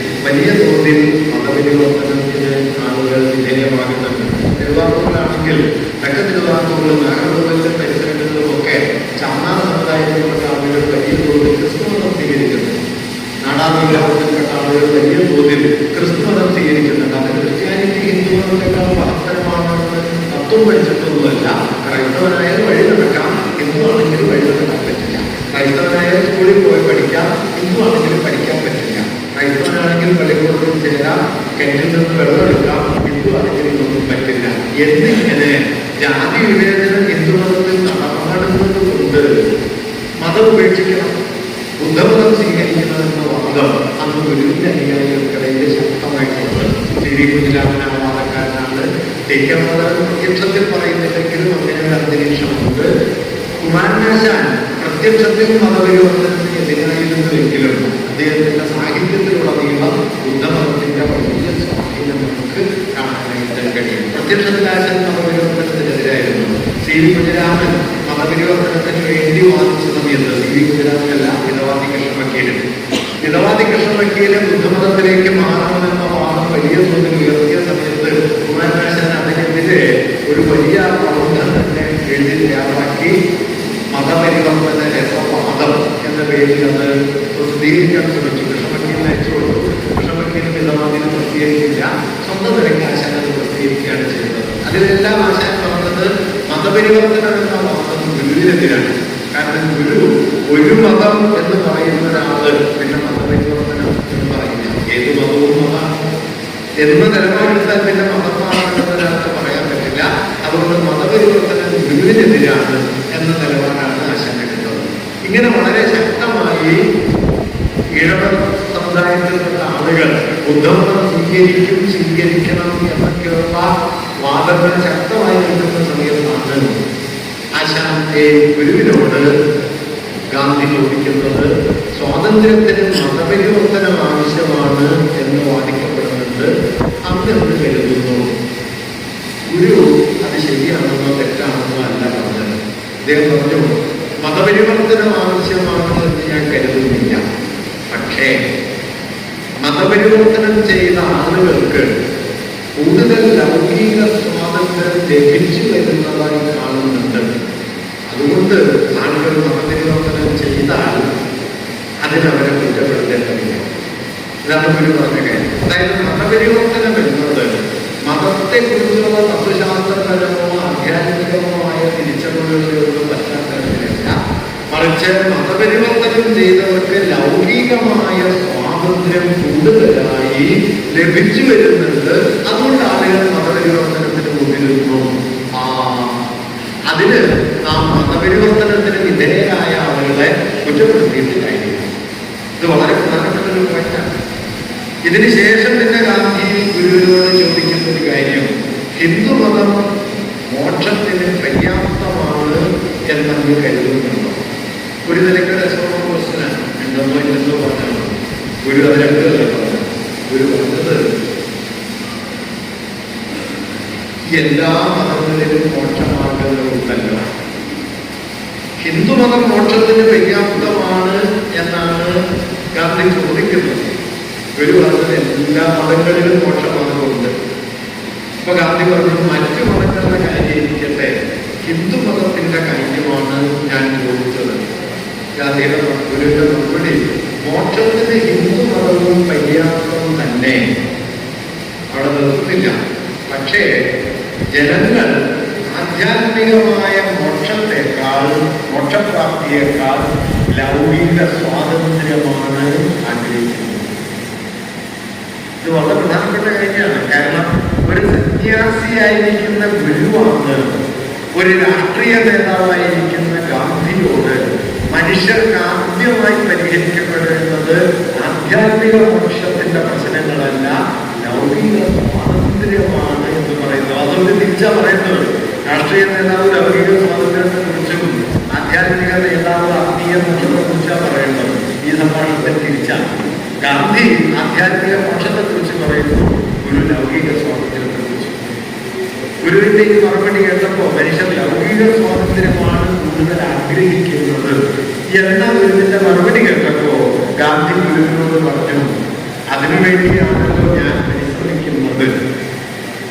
വലിയ തോതിൽ മതപരിവർത്തനത്തിന് ആളുകൾ വിധേയമാകുന്നുണ്ട്. തിരുവാറൂരിലാണെങ്കിൽ തെക്കൻ തിരുവാറൂരിലും നാഗർകോവിലും പരിസരങ്ങളിലുമൊക്കെ ചാന്നാർ സമുദായത്തിൽപ്പെട്ട ആളുകൾ വലിയ തോതിൽ ക്രിസ്തുമതം സ്വീകരിക്കുന്നു. നാടാവിഗ്രഹത്തിൽപ്പെട്ട ആളുകൾ വലിയ തോതിൽ ക്രിസ്തുമതം സ്വീകരിക്കുന്നുണ്ട്. അത് ക്രിസ്ത്യാനിറ്റി ഹിന്ദുമതത്തെക്കാൾ മഹത്തരമാണെന്ന് തത്വം പഠിച്ചിട്ടൊന്നുമല്ല. ക്രൈസ്തവനായാൽ വഴി നടക്കാം, ഹിന്ദു ആണെങ്കിൽ വഴി നടക്കാൻ പറ്റില്ല. ക്രൈസ്തവനായാൽ സ്കൂളിൽ പോയി പഠിക്കാം, ഹിന്ദു ആണെങ്കിലും പഠിക്കാൻ പറ്റില്ല. ക്രൈസ്തവനാണെങ്കിൽ പള്ളിക്കൂടത്തിൽ ചേരാം, കിണറ്റിൽ നിന്ന് വെള്ളമെടുക്കാം, ഹിന്ദു ആണെങ്കിൽ ഇതൊന്നും പറ്റില്ല. എന്നിങ്ങനെ ജാതി വിവേചനം ഹിന്ദുമതത്തിൽ നടമാടുന്നത് കൊണ്ട് മതം ഉപേക്ഷിക്കണം, ബുദ്ധമതം സ്വീകരിക്കണമെന്ന വാദം അന്ന് ഗുരുവിന്റെ അനുയായികൾക്കിടയിൽ ശക്തമായിട്ടുള്ളത്. വി കുഞ്ഞിരാമൻ ആ വാദക്കാരനാണ്. ഐക്യവാദം പ്രത്യക്ഷത്തിൽ പറയുന്നില്ലെങ്കിലും അങ്ങനെ ഒരു അന്തരീക്ഷമുണ്ട്. കുമാരനാശാൻ പ്രത്യക്ഷത്തിൽ മതപരിവർത്തനത്തിന് എതിരായിരുന്നുവെങ്കിലും അദ്ദേഹത്തിന്റെ സാഹിത്യത്തിലുടനീളം ബുദ്ധമതത്തിന്റെ വലിയ സ്വാധീനം നമുക്ക് കാണാനായിട്ട് കഴിയും. പ്രത്യക്ഷത്തിൽ ആശാൻ മതപരിവർത്തനത്തിനെതിരായിരുന്നു. വി കുഞ്ഞിരാമൻ മതപരിവർത്തനത്തിന് വേണ്ടി വാദിച്ച സമയത്ത് വി കുഞ്ഞിരാമനല്ല, മിതവാദി കൃഷ്ണവക്കീലൻ. മിതവാദി കൃഷ്ണവക്കീലൻ ബുദ്ധമതത്തിലേക്ക് മാറണമെന്ന വാദം വലിയ തോതിൽ ഉയർത്തിയ സമയത്ത് കുമാരനാശാൻ അതിനെതിരെ ഒരു വലിയ പ്രബന്ധം തന്നെ എഴുതി തയ്യാറാക്കി. മതപരിവർത്തന രസവാദം എന്ന പേരിൽ അത് പ്രസിദ്ധീകരിക്കാൻ ശ്രമിച്ചു. കൃഷ്ണവക്കീലിന് അയച്ചു കൊടുത്തു. കൃഷ്ണവക്കീലിന് മിതവാദിനെ പ്രസിദ്ധീകരിക്കില്ല, സ്വന്തം നിലയ്ക്ക് ആശാൻ അത് പ്രസിദ്ധീകരിക്കുകയാണ് ചെയ്തത്. അതിലെല്ലാം ആശാൻ പറഞ്ഞത് മതപരിവർത്തനം എന്ന വാദം ഗുരുവിനെതിരാണ്. കാരണം ഗുരു ഒരു മതം എന്ന് പറയുന്ന ഒരാള് പിന്നെ മതപരിവർത്തനം എന്ന് പറയില്ല. ഏത് മതവും മതമാണ് എന്ന നിലപാടെടുത്താൽ പിന്നെ മതമാണെന്ന് ഒരാൾക്ക് പറയാൻ പറ്റില്ല. അതുകൊണ്ട് മതപരിവർത്തനം ഗുരുവിനെതിരാണ് എന്ന നിലപാടാണ് ആശാൻ എടുത്തത്. ഇങ്ങനെ വളരെ ശക്തമായി ഇടവ സമുദായത്തിൽപ്പെട്ട ആളുകൾ ബുദ്ധമതം സ്വീകരിക്കണം എന്നൊക്കെയുള്ള വാദങ്ങൾ ശക്തമായി നിൽക്കുന്ന സമയത്താണ് ആശാന്റെ ഗുരുവിനോട് ഗാന്ധി ചോദിക്കുന്നത് സ്വാതന്ത്ര്യത്തിന് മതപരിവർത്തനം ആവശ്യമാണ് എന്ന് വാദിക്കപ്പെടുന്നുണ്ട്. അന്ന് എന്ത് കരുതുന്നു? ഗുരു അത് ശരിയാണെന്നോ തെറ്റാണെന്നോ അല്ല പറഞ്ഞത്. അദ്ദേഹം പറഞ്ഞു മതപരിവർത്തനം ആവശ്യമാണ് എന്ന് ഞാൻ കരുതുന്നില്ല. പക്ഷേ മതപരിവർത്തനം ചെയ്ത ആളുകൾക്ക് കൂടുതൽ ലൗകിക സ്വാതന്ത്ര്യം ലഭിച്ചു വരുന്നതായി കാണുന്നുണ്ട്. അതുകൊണ്ട് ആളുകൾ മതപരിവർത്തനം ചെയ്താൽ അതിനവരെ കുറ്റപ്പെടുത്തേണ്ടതില്ല. ഇതാണ് ഗുരു പറഞ്ഞ കാര്യം. അതായത് മതപരിവർത്തനം എന്നത് മതത്തെക്കുറിച്ചുള്ള തത്വശാസ്ത്രപരമോ ആധ്യാത്മികമോ ആയ തിരിച്ചറിവുകളുടെ പശ്ചാത്തലത്തിലല്ല, മറിച്ച് മതപരിവർത്തനം ചെയ്തവർക്ക് ലൗകികമായ സ്വാതന്ത്ര്യം കൂടുതലായി ലഭിച്ചു വരുന്നുണ്ട്. അതുകൊണ്ട് ആളുകൾ മതപരിവർത്തനത്തിന് മുതിരുന്നു. അതിന് നാം മതപരിവർത്തനത്തിന് വിധേയരായ ആളുകളെ കുറ്റപ്പെടുത്തിയിട്ട് കാര്യമില്ല. ഇത് വളരെ പ്രധാനപ്പെട്ട ഒരു പോയിന്റാണ്. ഇതിനുശേഷം പിന്നെ ഗാന്ധി ഗുരുവിനോട് ചോദിക്കുന്ന ഒരു കാര്യം, ഹിന്ദുമതം മോക്ഷത്തിന് പര്യാപ്തമാണ് എന്നങ്ങ് കരുതുന്നുണ്ടോ? ഒരു നിലയ്ക്ക് രസമുള്ള ക്വസ്റ്റ്യനാണ്. എന്തെന്നോ ഇല്ലെന്നോ പറഞ്ഞാണ് ഗുരു അത് രണ്ടല്ല പറഞ്ഞു. ഗുരു പറഞ്ഞത് എല്ലാ മതങ്ങളിലും മോക്ഷമാർഗങ്ങളുണ്ടല്ലോ. ഹിന്ദുമതം മോക്ഷത്തിന് പര്യാപ്തമാണ് എന്നാണ് ഗാന്ധി ചോദിക്കുന്നത്. ഗുരു പറഞ്ഞത് എല്ലാ മതങ്ങളിലും മോക്ഷമാർഗമുണ്ട്. അപ്പൊ ഗാന്ധി പറഞ്ഞു മറ്റു മതങ്ങളുടെ കാര്യം ഇരിക്കട്ടെ, ഹിന്ദുമതത്തിന്റെ കാര്യമാണ് ഞാൻ ചോദിച്ചത്. ഗാന്ധിയുടെ ഗുരുവിന്റെ മറുപടി മോക്ഷത്തിന് ഹിന്ദുമതവും പര്യാപ്തം തന്നെ, അവിടെ നിർത്തുന്നില്ല. പക്ഷേ ജനങ്ങൾ ആധ്യാത്മികമായ മോക്ഷപ്രാപ്തിയേക്കാൾ ലൗകിക സ്വാതന്ത്ര്യമാണ് ആഗ്രഹിക്കുന്നത്. ഇത് വളരെ പ്രധാനപ്പെട്ട കാര്യമാണ്. കാരണം ഒരു സന്യാസിയായിരിക്കുന്ന ഗുരുവാണ് ഒരു രാഷ്ട്രീയ നേതാവായിരിക്കുന്ന ഗാന്ധിയോട് മനുഷ്യർക്ക് ആദ്യമായി പരിഹരിക്കപ്പെടേണ്ടത് ആധ്യാത്മിക മോക്ഷത്തിന്റെ പ്രശ്നങ്ങളല്ല, ലൗകിക സ്വാതന്ത്ര്യമാണ് എന്ന് പറയുന്നത്. അതുകൊണ്ട് തിരിച്ചാ പറയുന്നത്. രാഷ്ട്രീയ നേതാവ് ലൗകിക സ്വാതന്ത്ര്യത്തെ കുറിച്ചും ആധ്യാത്മിക നേതാവ് ആത്മീയ മോക്ഷത്തെ കുറിച്ചാണ് പറയുന്നത്. ഈ സംഭാഷണത്തെ തിരിച്ചാണ്. ഗാന്ധി ആധ്യാത്മിക മോക്ഷത്തെ കുറിച്ച് പറയുന്നു, ഗുരു ലൗകിക സ്വാതന്ത്ര്യത്തെ കുറിച്ച്. ഗുരുവിന്റെ ഈ മറുപടി കേട്ടപ്പോൾ മനുഷ്യർ ലൗകിക സ്വാതന്ത്ര്യമാണ് കൂടുതൽ ആഗ്രഹിക്കുന്നത് എന്ന ഗുരുവിന്റെ മറുപടി കേട്ടപ്പോ ഗാന്ധി ഗുരുവിനോട് പറഞ്ഞു അതിനുവേണ്ടിയാണല്ലോ ഞാൻ പരിശ്രമിക്കുന്നത്.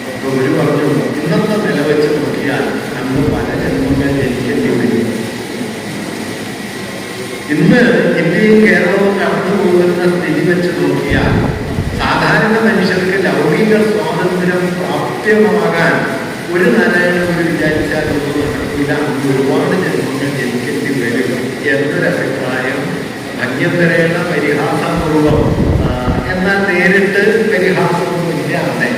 അപ്പൊ ഗുരു പറഞ്ഞു ഇന്നത്തെ നില വെച്ച് നോക്കിയാൽ അന്ന് പല ജന്മങ്ങൾ ജനിക്കേണ്ടി വരും. ഇന്ന് ഇന്ത്യയും കേരളവും കടന്നു പോകുന്ന സ്ഥിതി വെച്ച് നോക്കിയാൽ സാധാരണ മനുഷ്യർക്ക് ലൗകിക സ്വാതന്ത്ര്യം പ്രാപ്യമാകാൻ ഒരു നാരായണ ഗുരു വിചാരിച്ചാലൊന്നും നടക്കില്ല. അന്ന് ഒരുപാട് ജന്മങ്ങൾ ജനിക്കേണ്ടി വരും എന്നൊരഭിപ്രായം ഭംഗ്യന്തരേണ പരിഹാസപൂർവം, എന്നാൽ നേരിട്ട് പരിഹാസമൊന്നുമില്ലാതെ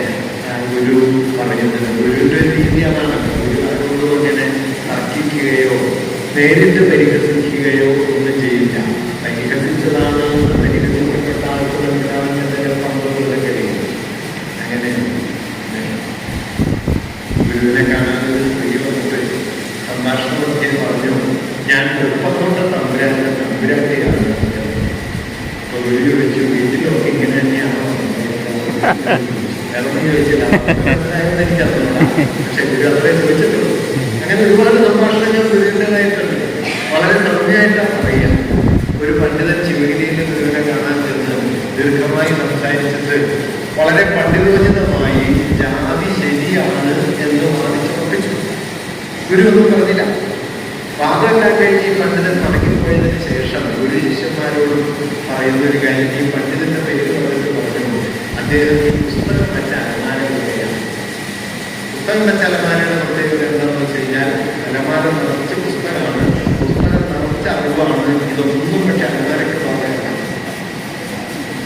ഗുരു പറയുന്നത്. ഗുരുവിന്റെ രീതി അതാണ്. ഗുരു ആരോടും ഇങ്ങനെ തർക്കിക്കുകയോ നേരിട്ട് പരിഹസിക്കുകയോ ഒന്നും ചെയ്യില്ല. പരിഹസിച്ചതാണ് പരിഹസിക്കപ്പെട്ട ആൾക്ക് മനസ്സിലാവുന്നതിന്റെ സംഭവങ്ങളെ കഴിയും. അങ്ങനെ ഗുരുവിനെ കാണാൻ ഒരു സ്ത്രീ വന്നിട്ട് സംഭാഷണമൊക്കെ പറഞ്ഞു, ഞാൻ ഒപ്പത്തോട്ട തമ്പുരാട്ടിയാണ്. അപ്പൊ ഗുരു ചോദിച്ചു വീട്ടിലൊക്കെ ഇങ്ങനെ തന്നെയാണോ? വേറൊന്നും ചോദിച്ചില്ല. എനിക്കറിഞ്ഞൂടാ. പക്ഷെ ഗുരു അത്രേ ചോദിച്ചിട്ടുള്ളൂ. അങ്ങനെ ഒരുപാട് സംഭാഷണങ്ങൾ ഗുരുവിൻ്റെതായിട്ടുണ്ട്. വളരെ സൗമ്യമായിട്ടാണ് പറയുക. ഒരു പണ്ഡിതൻ ശിവഗിരിയിൽ ഗുരുവിനെ കാണാൻ ചെന്ന് ദീർഘമായി സംസാരിച്ചിട്ട് വളരെ പണ്ഡിതോചിതമായി ജാതി ശരിയാണ് എന്ന് വാദിച്ചുറപ്പിച്ചു. ഗുരു ഒന്നും പറഞ്ഞില്ല. വാദമെല്ലാം കഴിഞ്ഞ് ഈ പണ്ഡിതൻ മടങ്ങിപ്പോയതിന് ശേഷം ഗുരു ശിഷ്യന്മാരോടും പറയുന്ന ഒരു കാര്യം, ഈ പണ്ഡിതന്റെ പേര് പറഞ്ഞിട്ട് പറഞ്ഞു അദ്ദേഹം ഈ പുസ്തകം വെച്ച അലമാര പോലെയാണ്. പുസ്തകം വെച്ച അലമാരയുടെ പ്രത്യേകത എന്താണെന്ന് വെച്ച് കഴിഞ്ഞാൽ അലമാര നിറച്ച പുസ്തകമാണ്, പുസ്തകം നിറച്ച അറിവാണ്. ഇതൊന്നും പക്ഷെ അലമാരയ്ക്ക് പറയാനാണ്.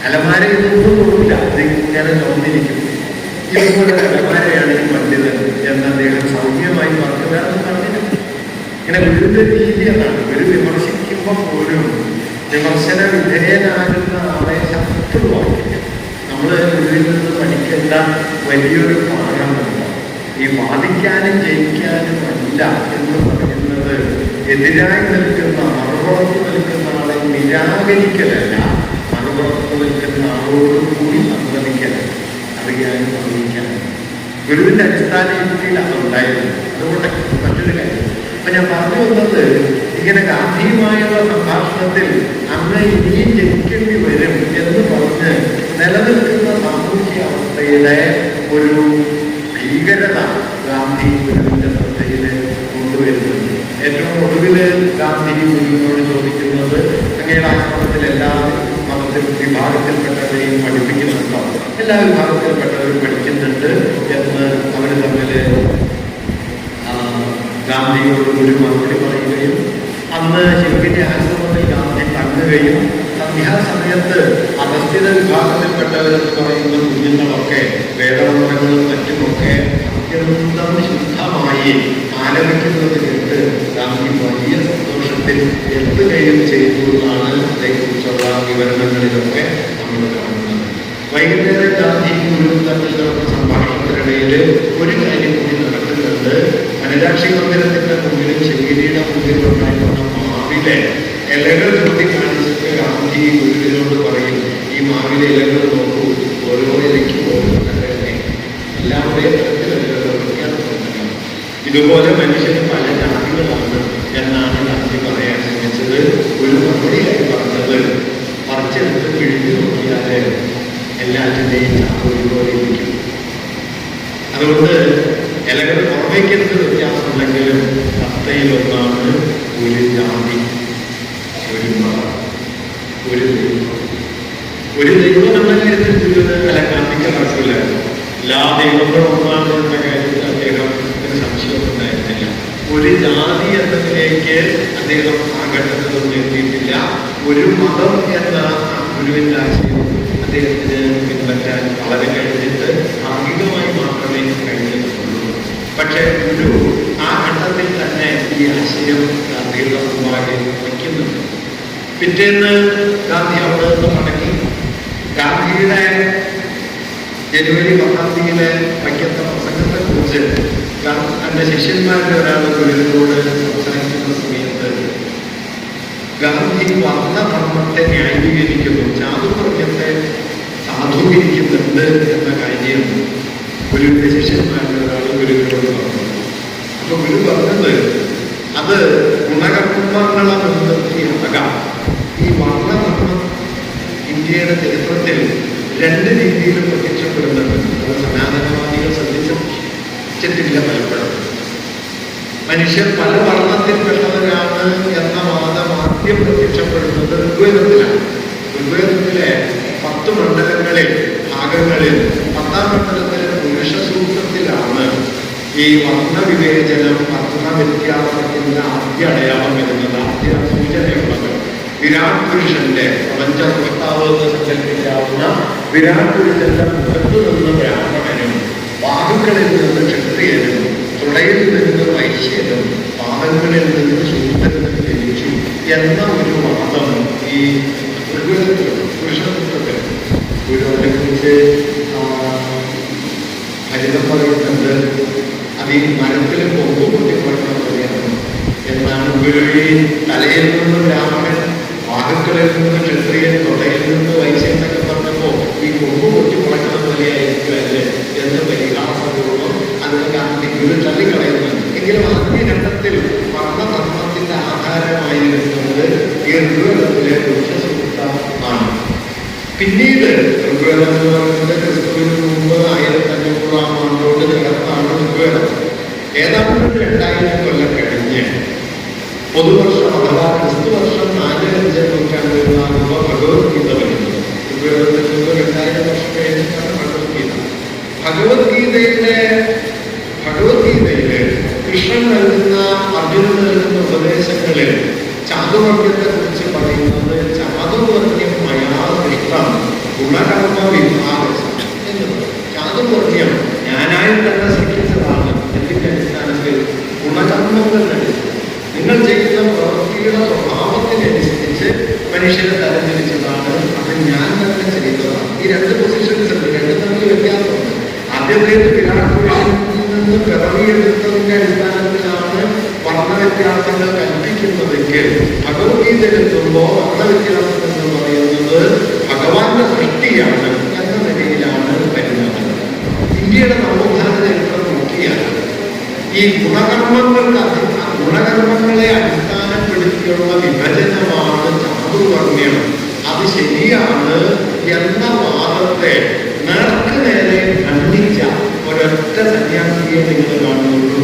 അലമാര ഇതൊന്നും കൊടുക്കില്ല, അതിങ്ങനെ ചോദിച്ചിരിക്കും. ഇതുപോലെ അലമാരയാണ് ഈ പണ്ഡിതൻ എന്ന് അദ്ദേഹം സൗമ്യമായി പറഞ്ഞു. വേറെ പറഞ്ഞില്ല. ഇങ്ങനെ ഗുരുവിന്റെ രീതി എന്നാണ്. ഗുരു വിമർശിക്കുമ്പോൾ പോലും വിമർശന വിധേയനാകുന്ന ആളെ ശത്രുവാക്കില്ല. നമ്മള് ഗുരുവിൽ നിന്ന് പഠിക്കേണ്ട വലിയൊരു പാഠമുണ്ട്. ഈ വാദിക്കാനും ജയിക്കാനും അല്ല എന്ന് പറയുന്നത് എതിരായി നിൽക്കുന്ന മറുപുറത്ത് നിൽക്കുന്ന ആളെ നിരാകരിക്കലല്ല, മറുപുറത്ത് നിൽക്കുന്ന ആളോടുകൂടി സമ്മതിക്കലല്ല, അറിയാനും അറിയിക്കാനും. ഗുരുവിന്റെ അടിസ്ഥാന യുക്തിയിൽ അതുണ്ടായിരുന്നു. അതുകൊണ്ട് മറ്റൊരു കാര്യം അപ്പൊ ഞാൻ പറഞ്ഞു വന്നത്, ഇങ്ങനെ ഗാന്ധിയുമായുള്ള സംഭാഷണത്തിൽ അന്ന് ഇനിയും ജനിക്കേണ്ടി വരും എന്ന് പറഞ്ഞ് നിലനിൽക്കുന്ന സാമൂഹ്യ അവസ്ഥയുടെ ഒരു ഭീകരത ഗാന്ധി ഗുരുവിന്റെ ശ്രദ്ധയിൽ കൊണ്ടുവരുന്നുണ്ട്. ഏറ്റവും ഒടുവില് ഗാന്ധി ഗുരുവിനോട് ചോദിക്കുന്നത്, അങ്ങയുടെ ആശ്രമത്തിൽ എല്ലാ വിഭാഗത്തിൽപ്പെട്ടവരെയും പഠിപ്പിക്കുന്നുണ്ടോ? എല്ലാ വിഭാഗത്തിൽപ്പെട്ടവരും പഠിക്കുന്നുണ്ട് എന്ന് അവർ തമ്മിൽ ഗാന്ധിയോട് ഒരു മറുപടി പറയുകയും അന്ന് ശിവന്റെ ആശ്രമത്തിൽ ഗാന്ധി തങ്ങുകയും സന്ധ്യാസമയത്ത് അധസ്ഥിത വിഭാഗത്തിൽപ്പെട്ടവരെന്ന് പറയുന്ന കുഞ്ഞുങ്ങളൊക്കെ വേദമന്ത്രങ്ങളും മറ്റുമൊക്കെ അത്യന്തം ശുദ്ധമായി ആലപിക്കുന്നത് കേട്ട് ഗാന്ധി വലിയ സന്തോഷത്തിൽ എത്തുകയും ചെയ്തു എന്നാണ് അതേക്കുറിച്ചുള്ള വിവരണങ്ങളിലൊക്കെ നമ്മൾ കാണുന്നത്. വൈകുന്നേരം ഗാന്ധി ഗുരുവും തമ്മിൽ നടന്ന സംഭാഷണത്തിനിടയിൽ ഒരു കാര്യം കൂടി നടക്കുന്നുണ്ട്. മനരാക്ഷി മന്ദിരത്തിന്റെ മുമ്പിലും ശിവഗിരിയുടെ മുമ്പിലും ഉണ്ടായിരുന്ന മാവിലെ ഇലകൾ ചൂണ്ടി കാണിച്ചിട്ട് ഗാന്ധി ഗുരുവിനോട് പറയും, ഈ മാവിലെ ഇലകൾ നോക്കൂ, ഓരോ ഇലയ്ക്കും ഓരോ തന്നെ എല്ലാവരുടെയും ഇതുപോലെ മനുഷ്യന് പല ജാതികളാണ് എന്നാണ് ഗാന്ധി പറയാൻ ശ്രമിച്ചത്. ഒരു മറുപടിയായി പറഞ്ഞത്, പറിച്ചെടുത്ത് പിഴിഞ്ഞു നോക്കിയാല് എല്ലാറ്റിൻ്റെയും ജാതി ഒരുപോലെ ഇരിക്കും. അതുകൊണ്ട് ഇലകൾ പുറമേക്കരുത് വ്യത്യാസമുണ്ടെങ്കിലും സത്തയിലൊന്നാണ് ഒരു ജാതി, ഒരു മതം, ഒരു ദൈവം. ഒരു ദൈവം എന്ന കാര്യത്തിൽ ഗുരുവിന് ഗാന്ധിക്ക് നടക്കില്ലായിരുന്നു. എല്ലാ ദൈവങ്ങളും ഒന്നാണ് എന്ന കാര്യത്തിൽ അദ്ദേഹത്തിന് സംശയമൊന്നും ഉണ്ടായിരുന്നില്ല. ഒരു ജാതി എന്നതിലേക്ക് അദ്ദേഹം ആ ഘട്ടത്തിലൊന്നും എത്തിയിട്ടില്ല. ഒരു മതം എന്ന ഗുരുവിൻ്റെ ആശയം അദ്ദേഹത്തിന് പിൻപറ്റാൻ വളരെ കഴിഞ്ഞിട്ട് ഭാഗികമായി മാത്രമേ കഴിഞ്ഞിട്ടുള്ളൂ. പക്ഷേ ഗുരു ആ ഘട്ടത്തിൽ തന്നെ ഈ ആശയം ഗാന്ധിയുടെ മുമ്പാകെ വയ്ക്കുന്നുണ്ട്. പിറ്റേന്ന് ഗാന്ധി അവിടെ നിന്ന് മടങ്ങി. ഗാന്ധിയുടെ ജനുവരി 10-ാം തീയതിയിലെ വൈക്കത്തെ പ്രസംഗത്തെക്കുറിച്ച് തൻ്റെ ശിഷ്യന്മാരുടെ ഒരാൾ ഗുരുവിനോട് സംസാരിക്കുന്ന സമയത്ത് ഗാന്ധി വർണ്ണധർമ്മത്തെ ന്യായീകരിക്കുന്നു, ചാതുർവർഗ്ഗത്തെ സാധൂകരിക്കുന്നുണ്ട് എന്ന കാര്യം ഗുരുവിന്റെ ശിഷ്യന്മാരുടെ ഒരാൾ ഗുരുവിനോട് പറഞ്ഞു. അപ്പൊ ഗുരു പറഞ്ഞത്, അത് ഗുണകർമ്മങ്ങളെ മുൻനിർത്തിയാകാം. ഈ വർണ്ണധർമ്മം ഇന്ത്യയുടെ ചരിത്രത്തിൽ രണ്ട് രീതിയിലും പ്രത്യക്ഷപ്പെടുന്നുണ്ട്. അത് സനാതനവാദികൾ ശ്രദ്ധിച്ചിട്ടില്ല പലപ്പോഴും. മനുഷ്യർ പല വർണ്ണത്തിൽപ്പെട്ടവരാണ് എന്ന വാദം ആദ്യം പ്രത്യക്ഷപ്പെടുന്നത് ഋഗ്വേദത്തിലാണ്. ഋഗ്വേദത്തിലെ 10 മണ്ഡലങ്ങളിൽ ഭാഗങ്ങളിൽ 10-ാം മണ്ഡലത്തിലെ പുരുഷ സൂക്തത്തിലാണ് ഈ വർണ്ണവിവേചനം, വർണ്ണവ്യത്യാസത്തിന്റെ ആദ്യ അടയാളം വരുന്നത്, ആദ്യ സൂചനയുള്ളത്. വിരാട് പുരുഷന്റെ പ്രപഞ്ചപ്രസ്താവ് എന്ന് സങ്കല്പിക്കാവുന്ന വിരാട് പുരുഷന്റെ മുഖത്തു നിന്ന് ബ്രാഹ്മണനും, ബാഹുക്കളിൽ നിന്ന് ക്ഷത്രിയനും, തുടയിൽ നിന്ന് വൈശ്യനും, പാദങ്ങളിൽ നിന്ന് ശൂദ്രനും ജനിച്ചു എന്ന ഒരു വാദം ഈ ഋഗ്വേദത്തിലുണ്ട്, പുരുഷസൂത്രത്തിൽ. ഗുരുവിനെ കുറിച്ച് ഫലിതം പറയുന്നുണ്ട്, അത് ഈ മരത്തിൽ കൊമ്പ് പൊട്ടിപ്പറക്കുന്ന പോലെയാണ് എന്നാണ്. ഗുരുവി തലയിൽ നിന്ന് ബ്രാഹ്മണൻ, വാഹുക്കളിൽ നിന്ന് ക്ഷത്രിയൻ, തുടയിൽ നിന്ന് വൈശ്യൻ എന്നൊക്കെ പറഞ്ഞപ്പോൾ ഈ കൊമ്പ് പൊട്ടിപ്പറക്കുന്ന പോലെയായിരിക്കും അല്ലേ എന്ന് പരിഹാസപൂർവ്വം അതിന് ഗാന്ധി ഗുരു തള്ളിക്കളയുന്നുണ്ട്. എങ്കിലും ആദ്യഘട്ടത്തിൽ വർണ്ണധർമ്മത്തിന്റെ ആധാരമായി വരുന്നത് ഈ ഋഗ്വേദത്തിലെ പുരുഷസൂക്തമാണ്. പിന്നീട് ഋഗ്വേദം എന്ന് പറയുന്നത് ക്രിസ്തുവിന് മുമ്പ് 1500-ാം ആണ്ടോട് ചേർന്നാണ് ഋഗ്വേദം. ഏതാണ്ട് 2000 കൊല്ലം കഴിഞ്ഞ് പൊതുവർഷം അഥവാ ക്രിസ്തുവർഷം 4-5 നൂറ്റാണ്ടുകളാകുമ്പോൾ ഭഗവത്ഗീത വരുന്നത്. ഋഗ്വേദത്തിൽ മുമ്പ് 2000 വർഷം കഴിഞ്ഞിട്ടാണ് ഭഗവത്ഗീത. ഭഗവത്ഗീതയില് കൃഷ്ണൻ നൽകുന്ന, അർജുനൻ നൽകുന്ന ഉപദേശങ്ങളിൽ ചാതുർവർഗ്ഗത്തെ കുറിച്ച് പറയുന്നത് ചാതുർവർഗ്ഗം മയാ ദൃഷ്ടം ഗുണകർമ്മ വിഭാഗം എന്ന് പറയും. ചാതുർവർഗ്ഗം ഞാനായി തന്നെ സൃഷ്ടിച്ചതാണ്. എന്തിന്റെ അടിസ്ഥാനത്തിൽ? ഗുണകർമ്മങ്ങളുടെ അടിസ്ഥാനത്തിൽ. നിങ്ങൾ ചെയ്യുന്ന പ്രവൃത്തിയുടെ സ്വഭാവത്തിനനുസരിച്ച് മനുഷ്യരെ തരംതിരിച്ചതാണ്. അത് ഞാൻ തന്നെ ചെയ്തതാണ്. ഈ 2 പൊസിഷൻസ് ഉണ്ട്. 2 തമ്മിൽ വ്യത്യാസമുണ്ട്. ആദ്യത്തേത് വിരാട് പുരുഷനിൽ നിന്ന് പിറവിയെടുത്തതിന്റെ അടിസ്ഥാനത്തിലാണ് വർണ്ണവ്യത്യാസങ്ങൾ കൽപ്പിക്കുന്നതെങ്കിൽ ഭഗവത്ഗീതയിലെത്തുമ്പോൾ വർണ്ണവ്യത്യാസം എന്ന് പറയുന്നത് ഭഗവാന്റെ സൃഷ്ടിയാണ് എന്ന നിലയിലാണ് വരുന്നത്. ഇന്ത്യയുടെ നവോത്ഥാന ചരിത്രം നോക്കിയാൽ ഈ ഗുണകർമ്മങ്ങളെ അടിസ്ഥാനപ്പെടുത്തിയുള്ള വിഭജനമാണ് ചാതുർവർണ്ണ്യം, അത് ശരിയാണ് എന്ന വാദത്തെ നേർക്ക് നേരെ ഖണ്ഡിച്ച ഒരൊറ്റ സന്യാസിയെ നിങ്ങൾ കാണുന്നുള്ളൂ.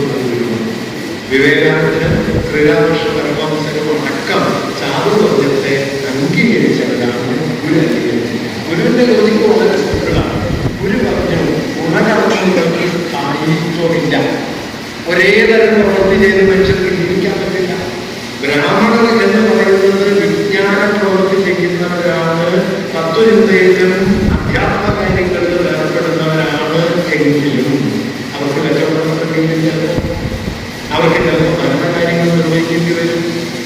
വിവേകാനന്ദനും ശ്രീരാമകൃഷ്ണ പരമഹംസനും അടക്കം ചാതുർവർണ്ണ്യത്തെ അംഗീകരിച്ചവരാണ് ഗുരു അംഗീകരിച്ചത്. ഗുരുവിന്റെ ലോജിക്ക് വളരെ സിമ്പിളാണ്. ഗുരു പറഞ്ഞു ഗുണകർമ്മങ്ങൾക്ക് സ്ഥായിത്വമില്ല. ഒരേ തരം പ്രവൃത്തി ചെയ്ത് മനുഷ്യർക്ക് ജീവിക്കാൻ പറ്റില്ല. ബ്രാഹ്മണർ എന്ന് പറയുന്നത് വിജ്ഞാന പ്രവൃത്തി ചെയ്യുന്നവരാണ്, തത്വചിന്തയിലും അധ്യാത്മ കാര്യങ്ങളിലും ഏർപ്പെടുന്നവരാണ്. എങ്കിലും അവർക്ക് കച്ചവടം കഴിയില്ല. അവർക്ക് ചിലപ്പോൾ ഭരണകാര്യങ്ങൾ നിർവഹിക്കേണ്ടി വരും,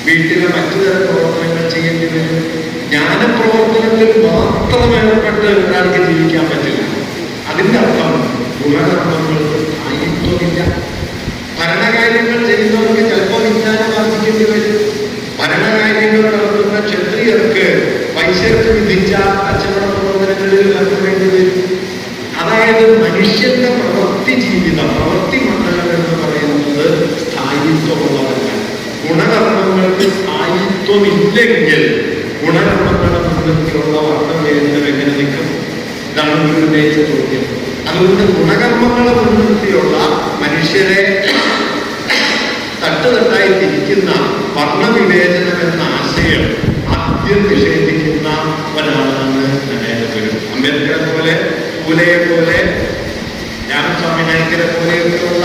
വീട്ടിലെ മറ്റു തരം പ്രവർത്തനങ്ങൾ ചെയ്യേണ്ടി വരും. ജ്ഞാനപ്രവർത്തനത്തിൽ മാത്രം ഏർപ്പെട്ട് ഒരാൾക്ക് ജീവിക്കാൻ പറ്റില്ല. അതിൻ്റെ അർത്ഥം ഗുണകർമ്മങ്ങൾക്ക് സ്ഥായിത്വമില്ല. ഭരണകാര്യങ്ങൾ ചെയ്യുന്നവർക്ക് ചിലപ്പോൾ വിജ്ഞാനം ആർജിക്കേണ്ടി വരും. ഭരണകാര്യങ്ങൾ നടത്തുന്ന ക്ഷത്രിയർക്ക് വൈശ്യർക്ക് വിധിച്ച കച്ചവട പ്രവർത്തനങ്ങളിൽ ഏർപ്പെടേണ്ടി വരും. അതായത് മനുഷ്യന്റെ പ്രവൃത്തി ജീവിതം, പ്രവൃത്തി മണ്ഡലം എന്ന് പറയുന്നത് സ്ഥായിത്വമുള്ളതല്ല. ഗുണകർമ്മങ്ങൾക്ക് സ്ഥായിത്വമില്ലെങ്കിൽ ഗുണകർമ്മങ്ങളെ മുൻനിർത്തിയുള്ള വർണ്ണവേദനം എങ്ങനെ നിൽക്കും? ഇതാണ് ഗുരുവിന്റെ ചോദ്യം. അതുകൊണ്ട് ഗുണകർമ്മങ്ങളെ മുൻനിർത്തിയുള്ള മനുഷ്യരെ തട്ടുതട്ടായി തിരിക്കുന്ന വർണ്ണവിവേചനം എന്ന ആശയം ആദ്യം നിഷേധിക്കുന്നവനാണെന്ന് ഗുരു. അംബേദ്കറെ പോലെ, പൂലെയെ പോലെ, രാമസ്വാമി നായ്ക്കരെ പോലെയൊക്കെയുള്ള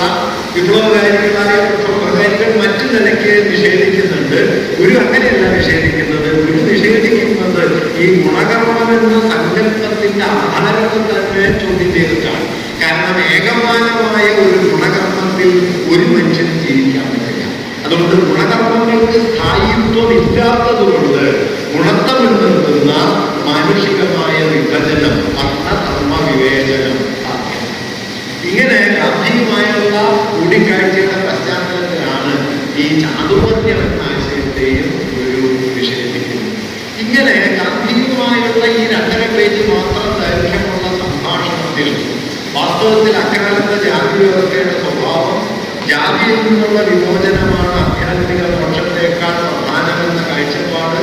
വിപ്ലവകാരികളായ പ്രമുഖകാരികൾ മറ്റു നിലയ്ക്ക് നിഷേധിക്കുന്നുണ്ട്. ഗുരു അങ്ങനെയല്ല നിഷേധിക്കുന്നത്. ഗുരു നിഷേധിക്കുന്നത് ഈ ഗുണകർമ്മം എന്ന സങ്കല്പത്തിന്റെ ആധാരത്തെ തന്നെ ചോദ്യം ചെയ്തിട്ടാണ്. കാരണം ഏകമാനമായ ഒരു ഗുണകർമ്മത്തിൽ ഒരു മനുഷ്യന് ജീവിക്കാൻ പറ്റില്ല. അതുകൊണ്ട് ഗുണകർമ്മങ്ങൾക്ക് സ്ഥായിത്വം ഇല്ലാത്തതുകൊണ്ട് ഗുണത്തെ മുൻനിർത്തുന്ന മാനുഷികമായ വിഭജനം, വർണ്ണധർമ്മ വിവേചനം സാധ്യം. ഇങ്ങനെ ഗാന്ധിയുമായുള്ള കൂടിക്കാഴ്ചയുടെ പശ്ചാത്തലത്തിലാണ് ഈ ചാതുർവർണ്ണ്യം എന്ന ആശയത്തെയും ഒരു നിഷേധിക്കുന്നത്. ഇങ്ങനെ ഗാന്ധിയുമായുള്ള ഈ 2.5 പേജ് മാത്രം ദൈർഘ്യമുള്ള സംഭാഷണത്തിൽ വാസ്തവത്തിൽ അക്കാലത്തെ ജാതി വ്യവസ്ഥയുടെ സ്വഭാവം, ജാതിയിൽ നിന്നുള്ള വിമോചനമാണ് ആധ്യാത്മിക മോക്ഷത്തേക്കാൾ പ്രധാനമെന്ന കാഴ്ചപ്പാട്,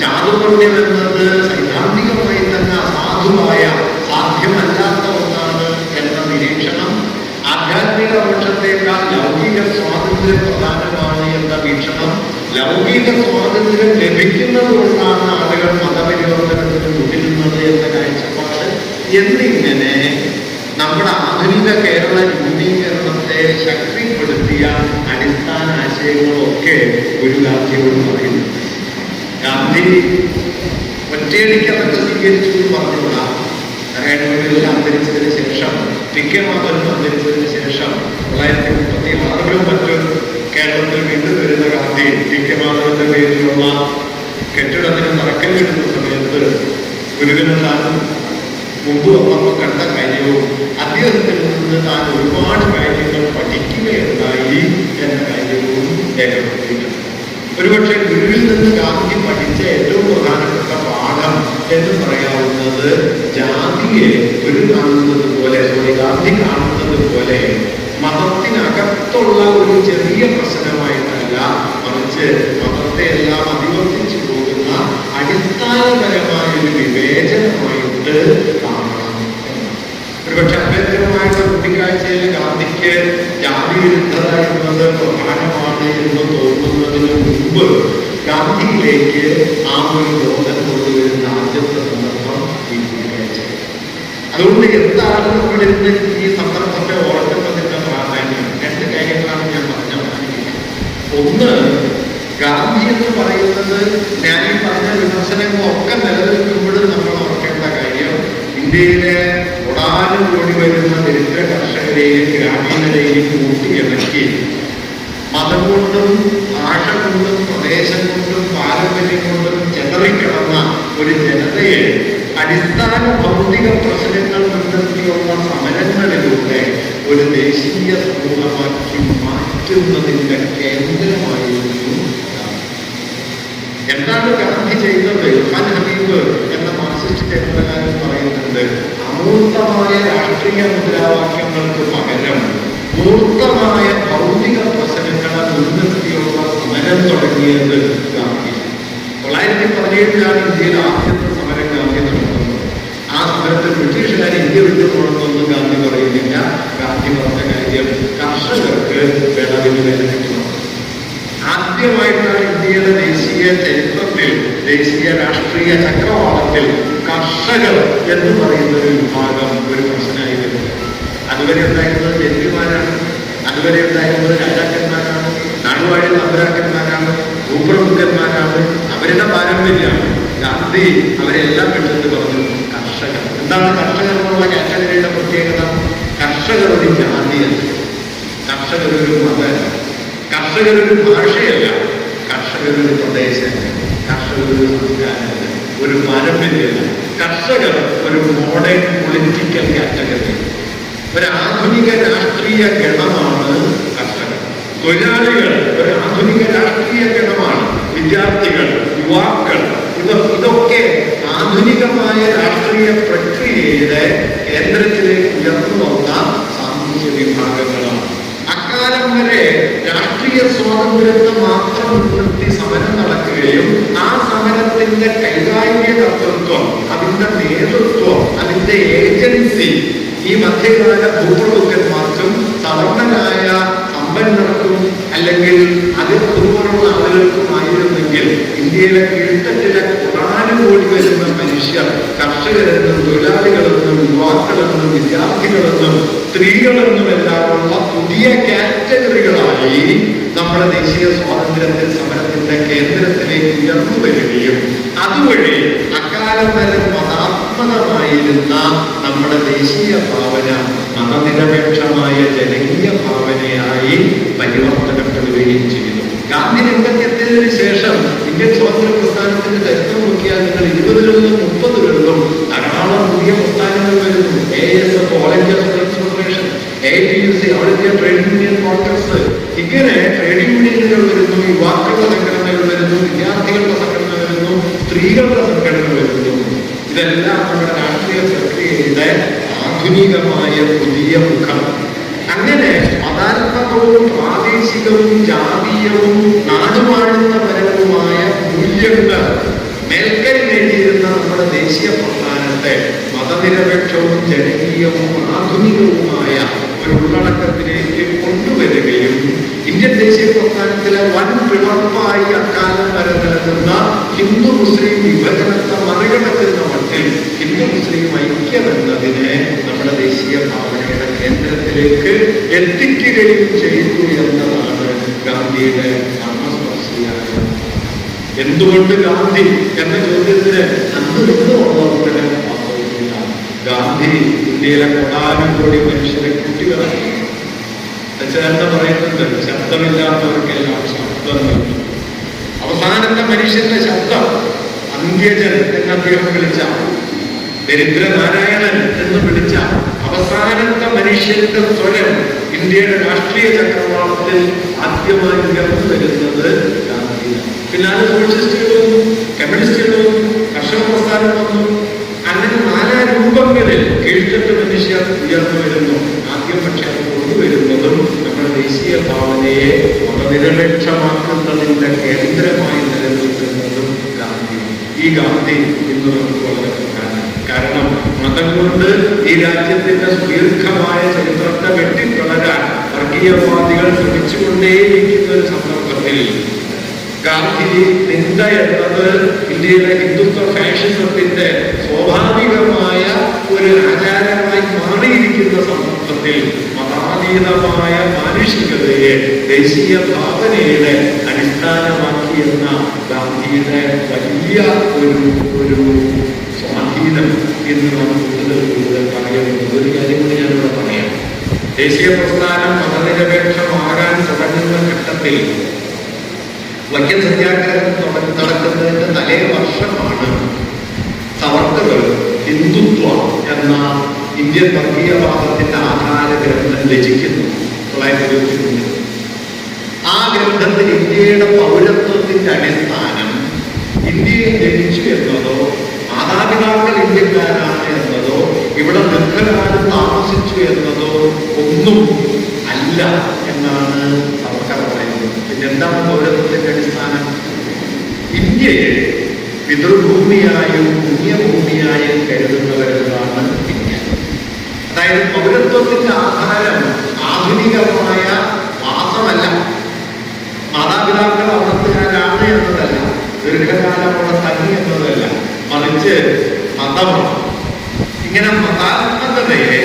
ചാതുർവർണ്ണ്യം എന്നത് സൈദ്ധാന്തികമായി തന്നെ അസാധുവായ, സാധ്യമല്ലാത്ത ഒന്നാണ് എന്ന നിരീക്ഷണം, ആധ്യാത്മിക മോക്ഷത്തേക്കാൾ ലൗകിക സ്വാതന്ത്ര്യം പ്രധാനമാണ് എന്ന വീക്ഷണം, ലൗകിക സ്വാതന്ത്ര്യം ലഭിക്കുന്നത് കൊണ്ടാണ് ആളുകൾ മതപരിവർത്തനത്തിന് മുതിരുന്നത് എന്ന കാഴ്ചപ്പാട് എന്നിങ്ങനെ നമ്മുടെ ആധുനിക കേരള രൂപീകരണത്തെ ശക്തിപ്പെടുത്തിയ അടിസ്ഥാന ആശയങ്ങളൊക്കെ ഒരു ഗാന്ധിയോട് പറയുന്നു. ഗാന്ധി ഒറ്റയടിക്ക് അതൊക്കെ സ്വീകരിച്ചു എന്ന് പറഞ്ഞുകൂടാ. നാരായണഗുരുവിൽ അന്തരിച്ചതിന് ശേഷം, പി.കെ. മാധവൻ അന്തരിച്ചതിന് ശേഷം 1936 മറ്റും കേരളത്തിൽ വീണ്ടും വരുന്ന ഗാന്ധി പി.കെ. മാധവന്റെ പേരിലുള്ള കെട്ടിടത്തിന് തറക്കല്ലിടുന്ന സമയത്ത് ഗുരുവിനെ താൻ മുമ്പ് വന്നപ്പോൾ കണ്ട കാര്യവും അദ്ദേഹത്തിൽ നിന്ന് താൻ ഒരുപാട് കാര്യങ്ങൾ പഠിക്കുകയുണ്ടായി എന്ന കാര്യവും രേഖപ്പെടുത്തിയിട്ടുണ്ട്. ഒരുപക്ഷെ ഗുരുവിൽ നിന്ന് ഗാന്ധി പഠിച്ച ഏറ്റവും പ്രധാനപ്പെട്ട പാഠം എന്ന് പറയാവുന്നത് ജാതിയെ കാണുന്നത് പോലെ, ഗാന്ധി കാണുന്നത് പോലെ മതത്തിനകത്തുള്ള ഒരു ചെറിയ പ്രശ്നമായിട്ടല്ല, മറിച്ച് മതത്തെ എല്ലാം അതിവർത്തിച്ചു പോകുന്ന അടിസ്ഥാനപരമായ ഒരു വിവേചനമായിട്ട് കാണണം. ഒരുപക്ഷെ അംബേദ്കറുമായിട്ടുള്ള കൂടിക്കാഴ്ചയിൽ ഗാന്ധിക്ക് ജാതി വിരുദ്ധത എന്നത് പ്രധാനമാണ് എന്ന് തോന്നുന്നതിന് മുമ്പ് ഗാന്ധിയിലേക്ക് ആ ഒരു ബോധം കൊണ്ടുവരുന്ന ആദ്യത്തെ സന്ദർഭം ഈ കൂടിക്കാഴ്ച. അതുകൊണ്ട് എന്താണ് നമ്മളിന്ന് ഈ സന്ദർഭത്തെ ഓർക്കുന്നതിന്റെ പ്രാധാന്യം? 2 കാര്യങ്ങളാണ് ഞാൻ പറഞ്ഞ അവസാനിപ്പിക്കുന്നത്. ഒന്ന്, ഗാന്ധി എന്ന് പറയുന്നത് ഞാൻ ഈ പറഞ്ഞ വിമർശനങ്ങളൊക്കെ നിലനിൽക്കുമ്പോഴും നമ്മൾ ഓർക്കേണ്ട കാര്യം, ഇന്ത്യയിലെ കോടാനുകോടി വരുന്ന ദരിദ്ര കർഷകരെയും ഗ്രാമീണരെയും കൂട്ടിയിണക്കി മതം കൊണ്ടും ഭാഷ കൊണ്ടും പ്രദേശം കൊണ്ടും പാരമ്പര്യം കൊണ്ടും ചെതറിക്കിടന്ന ഒരു ജനതയെ അടിസ്ഥാന ഭൗതിക പ്രശ്നങ്ങൾ മുൻനിർത്തിയുള്ള ഒരു ദേശീയ സമൂഹമാക്കി മാറ്റുന്നതിൻ്റെ കേന്ദ്രമായിരുന്നു ഗാന്ധി. എന്താണ് ഗാന്ധി ചെയ്തത്? ഖാൻ ഹബീബ് എന്ന മാർക്സിസ്റ്റ് ചരിത്രകാരൻ പറയുന്നുണ്ട്, അമൂർത്തമായ രാഷ്ട്രീയ മുദ്രാവാക്യങ്ങൾക്ക് പകരം മൂർത്തമായ ഭൗതിക പ്രശ്നങ്ങളെ മുൻനിർത്തിയുള്ള സമരം തുടങ്ങിയത് ഗാന്ധി. 1917 ഇന്ത്യയിൽ ആദ്യത്തെ സമരം ഗാന്ധി നടത്തുന്നത്. ആ സമരത്തിൽ ബ്രിട്ടീഷുകാർ ഇന്ത്യ വിട്ടു പോകണമെന്ന് ഗാന്ധി പറയുന്നില്ല. ഗാന്ധി പറഞ്ഞ കാര്യം കർഷകർക്ക് വിളവിന് വില കിട്ടണം. ആദ്യമായിട്ടാണ് ഇന്ത്യയുടെ ദേശീയ ചരിത്രത്തിൽ, ദേശീയ രാഷ്ട്രീയ ചക്രവാളത്തിൽ കർഷകർ എന്ന് പറയുന്ന ഒരു വിഭാഗം ഒരു പ്രശ്നമായി വരുന്നത്. അതുവരെ ഉണ്ടായിരുന്നത് ജന്മിമാരാണ്, അതുവരെ ഉണ്ടായിരുന്നത് രാജാക്കന്മാരാണ്, നാടുവാഴി തമ്പുരാക്കന്മാരാണ്, ഭൂപ്രഭുക്കന്മാരാണ്. അവരുടെ പാരമ്പര്യമാണ്. ഗാന്ധി അവരെല്ലാം വിട്ടിട്ട് പറഞ്ഞു കർഷകർ. എന്താണ് കർഷകർ എന്നുള്ള കാറ്റഗറിയുടെ പ്രത്യേകത? കർഷകർ ഒരു ജാതിയല്ല, കർഷകരൊരു മതമല്ല, കർഷകരൊരു ഭാഷയല്ല, കർഷകരൊരു പ്രദേശമല്ല, കർഷകരൊരു സംസ്കാരമല്ല, ഒരു പാരമ്പര്യമല്ല. കർഷകർ ഒരു മോഡേൺ പൊളിറ്റിക്കൽ കാറ്റഗറി, ഒരു ആധുനിക രാഷ്ട്രീയ ഗണമാണ് കർഷകർ. തൊഴിലാളികൾ ഒരു ആധുനിക രാഷ്ട്രീയ ഗണമാണ്. വിദ്യാർത്ഥികൾ, യുവാക്കൾ, ഇതൊക്കെ ആധുനികമായ രാഷ്ട്രീയ പ്രക്രിയയുടെ കേന്ദ്രത്തിലേക്ക് ഉയർന്നു വന്ന സാമൂഹ്യ വിഭാഗങ്ങളാണ്. അക്കാലം വരെ രാഷ്ട്രീയ സ്വാതന്ത്ര്യത്തെ മാത്രം മുൻനിർത്തി സമരം നടക്കുകയും ആ സമരത്തിന്റെ കൈകാര്യകർത്തൃത്വം, അതിന്റെ നേതൃത്വം, അതിന്റെ ഏജൻസി ഈ മധ്യകാല ഭൂപ്രഭുക്കന്മാർക്കും സവർണരായ സമ്പന്നർക്കും അല്ലെങ്കിൽ അതിൽ അതുപോലുള്ള ആളുകൾക്കുമായിരുന്നെങ്കിൽ ഇന്ത്യയിലെ കീഴ്ത്തട്ടിലെ കോടാനുകോടി വരുന്ന മനുഷ്യർ കർഷകരെന്നും തൊഴിലാളികളെന്നും യുവാക്കളെന്നും വിദ്യാർത്ഥികളെന്നും സ്ത്രീകളെന്നും എല്ലാമുള്ള പുതിയ കാറ്റഗറികളായി നമ്മുടെ ദേശീയ സ്വാതന്ത്ര്യത്തിൽ സമരത്തിന്റെ കേന്ദ്രത്തിലേക്ക് ഉയർന്നു വരികയും അതുവഴി അക്കാലം വരെ മതാത്മകമായിരുന്ന നമ്മുടെ ദേശീയ ഭാവന മതനിരപേക്ഷമായ ജനകീയ ഭാവനയായി പരിവർത്തനപ്പെടുകയും ചെയ്തു. ഗാന്ധി രംഗത്തെത്തിയതിനു ശേഷം ഇന്ത്യൻ സ്വാതന്ത്ര്യ പ്രസ്ഥാനത്തിന്റെ ചരിത്രം നോക്കിയാൽ നിങ്ങൾ 20-ലും 30-കളിലും ധാരാളം പുതിയ പ്രസ്ഥാനങ്ങൾ വരുന്നു. ASF, all India students federation, ATUC, all India trade union Congress, ഇങ്ങനെ ട്രേഡ് യൂണിയനുകൾ വരുന്നു, യുവാക്കളുടെ സംഘടനകൾ വരുന്നു, വിദ്യാർത്ഥികളുടെ സംഘടന വരുന്നു, സ്ത്രീകളുടെ സംഘടന വരുന്നു. ഇതെല്ലാം നമ്മുടെ രാഷ്ട്രീയ പ്രക്രിയയുടെ ആധുനികമായ പുതിയ മുഖം. അങ്ങനെ മതാത്മകവും പ്രാദേശികവും ജാതീയവും നാടുവാഴുത്തപരവുമായ മൂല്യങ്ങൾ മേൽക്കൈ നേടിയിരുന്ന നമ്മുടെ ദേശീയ പ്രസ്ഥാനത്തെ മതനിരപേക്ഷവും ജനകീയവും ആധുനികവുമായ ഒരു ഉള്ളടക്കത്തിലേക്ക് കൊണ്ടുവരികയും ഇന്ത്യൻ ദേശീയ പ്രസ്ഥാനത്തിലെ വൻ പിളർപ്പായി അക്കാലം വരെ നിലനിന്ന ഹിന്ദു മുസ്ലിം വിഭജനത്തെ മറികടക്കുന്ന മട്ടിൽ ഹിന്ദു മുസ്ലിം ഐക്യം എന്നതിനെ നമ്മുടെ ദേശീയ ഭാവനയുടെ കേന്ദ്രത്തിലേക്ക് എത്തിക്കുകയും ചെയ്തു എന്നതാണ് ഗാന്ധിയുടെ മർമ്മസ്പർശിയായ. എന്തുകൊണ്ട് ഗാന്ധി എന്ന ചോദ്യത്തിന് അന്ന് നിന്നുമുള്ള ഉത്തരം വാസ്തവത്തില്ല. ഗാന്ധി ഇന്ത്യയിലെ കോടാനുകോടി മനുഷ്യരെ കൂട്ടിക്കിറക്കി. ചേർന്ന് പറയുന്നുണ്ട്, ശബ്ദമില്ലാത്തവർക്കെല്ലാം ശബ്ദം നൽകി. അവസാനത്തെ മനുഷ്യന്റെ ശബ്ദം അന്ത്യജൻ എന്ന് അദ്ദേഹം വിളിച്ച, ദരിദ്രനാരായണൻ എന്ന് വിളിച്ച അവസാനത്തെ മനുഷ്യന്റെ സ്വരം ഇന്ത്യയുടെ രാഷ്ട്രീയ ചക്രവാളത്തിൽ ആദ്യമായി ഉയർന്നു വരുന്നത് ഗാന്ധിയാണ്. പിന്നാലെ സോഷ്യലിസ്റ്റുകൾ വന്നു, കമ്മ്യൂണിസ്റ്റുകൾ വന്നു, കർഷക പ്രസ്ഥാനം വന്നു. അങ്ങനെ 4 രൂപങ്ങളിൽ കീഴ്ത്തട്ട് മനുഷ്യർ ഉയർന്നു വരുന്നു. ആദ്യം പക്ഷെ അത് കൊണ്ടുവരുന്നതും നമ്മുടെ ദേശീയ ഭാവനയെ മതനിരപേക്ഷമാക്കുന്നതിന്റെ കേന്ദ്രമായി നിലനിൽക്കുന്നതും ഗാന്ധി. ഈ ഗാന്ധി ഇന്ന് നമുക്ക് വളരെ പ്രധാനമാണ്. കാരണം മതം കൊണ്ട് ഈ രാജ്യത്തിന്റെ സുദീർഘമായ ചരിത്രത്തെ വെട്ടിക്കളരാൻ വർഗീയവാദികൾ ശ്രമിച്ചുകൊണ്ടേയിരിക്കുന്ന ഒരു സന്ദർഭത്തിൽ ഗാന്ധി നിന്ദ എന്നത് ഇന്ത്യയിലെ ഹിന്ദുത്വ ഫാഷിസത്തിന്റെ സ്വാഭാവികമായ ഒരു ആചാരമായി മാറിയിരിക്കുന്ന സന്ദർഭത്തിൽ മതാതീതമായ മാനുഷികതയെ ദേശീയ ഭാവനയുടെ അടിസ്ഥാനമാക്കിയെന്ന ഗാന്ധിയുടെ വലിയ ഒരു സ്വാധീനം ഇന്ന് നമുക്ക് കൂടുതൽ പറയുന്നത്. ഒരു കാര്യം കൂടി ഞാനിവിടെ പറയാം. ദേശീയ പ്രസ്ഥാനം മതനിരപേക്ഷമാകാൻ തുടങ്ങുന്ന ഘട്ടത്തിൽ വൈക്കം സത്യാഗ്രഹം നടക്കുന്നതിന്റെ തലേ വർഷമാണ് സവർക്കർ ഹിന്ദുത്വ എന്ന ഇന്ത്യൻ വർഗീയവാദത്തിന്റെ ആധാര ഗ്രന്ഥം രചിക്കുന്നു 1923. ആ ഗ്രന്ഥത്തിൽ ഇന്ത്യയുടെ പൗരത്വത്തിന്റെ അടിസ്ഥാനം ഇന്ത്യയിൽ ജനിച്ചു എന്നതോ മാതാപിതാക്കൾ ഇന്ത്യക്കാരാണ് എന്നതോ ഇവിടെ ദീർഘകാലം താമസിച്ചു എന്നതോ ഒന്നും അല്ല എന്നാണ് സർക്കാർ പറയുന്നത്. പിന്നെ എന്താണ് പൗരത്വത്തിന്റെ അടിസ്ഥാനം? ഇന്ത്യയെ പിതൃഭൂമിയായും പുണ്യഭൂമിയായും കരുതുന്നവരുകളാണ് ഇന്ത്യ. അതായത് പൗരത്വത്തിന്റെ ആധാരം ആധുനികമായ വാസമല്ല, മാതാപിതാക്കൾ അവിടത്തുകാരാണ് എന്നതല്ല, ദീർഘകാലം അവിടെ തങ്ങി എന്നതല്ല, മറിച്ച് മതമാണ്. ഇങ്ങനെ മതാത്മകതയെ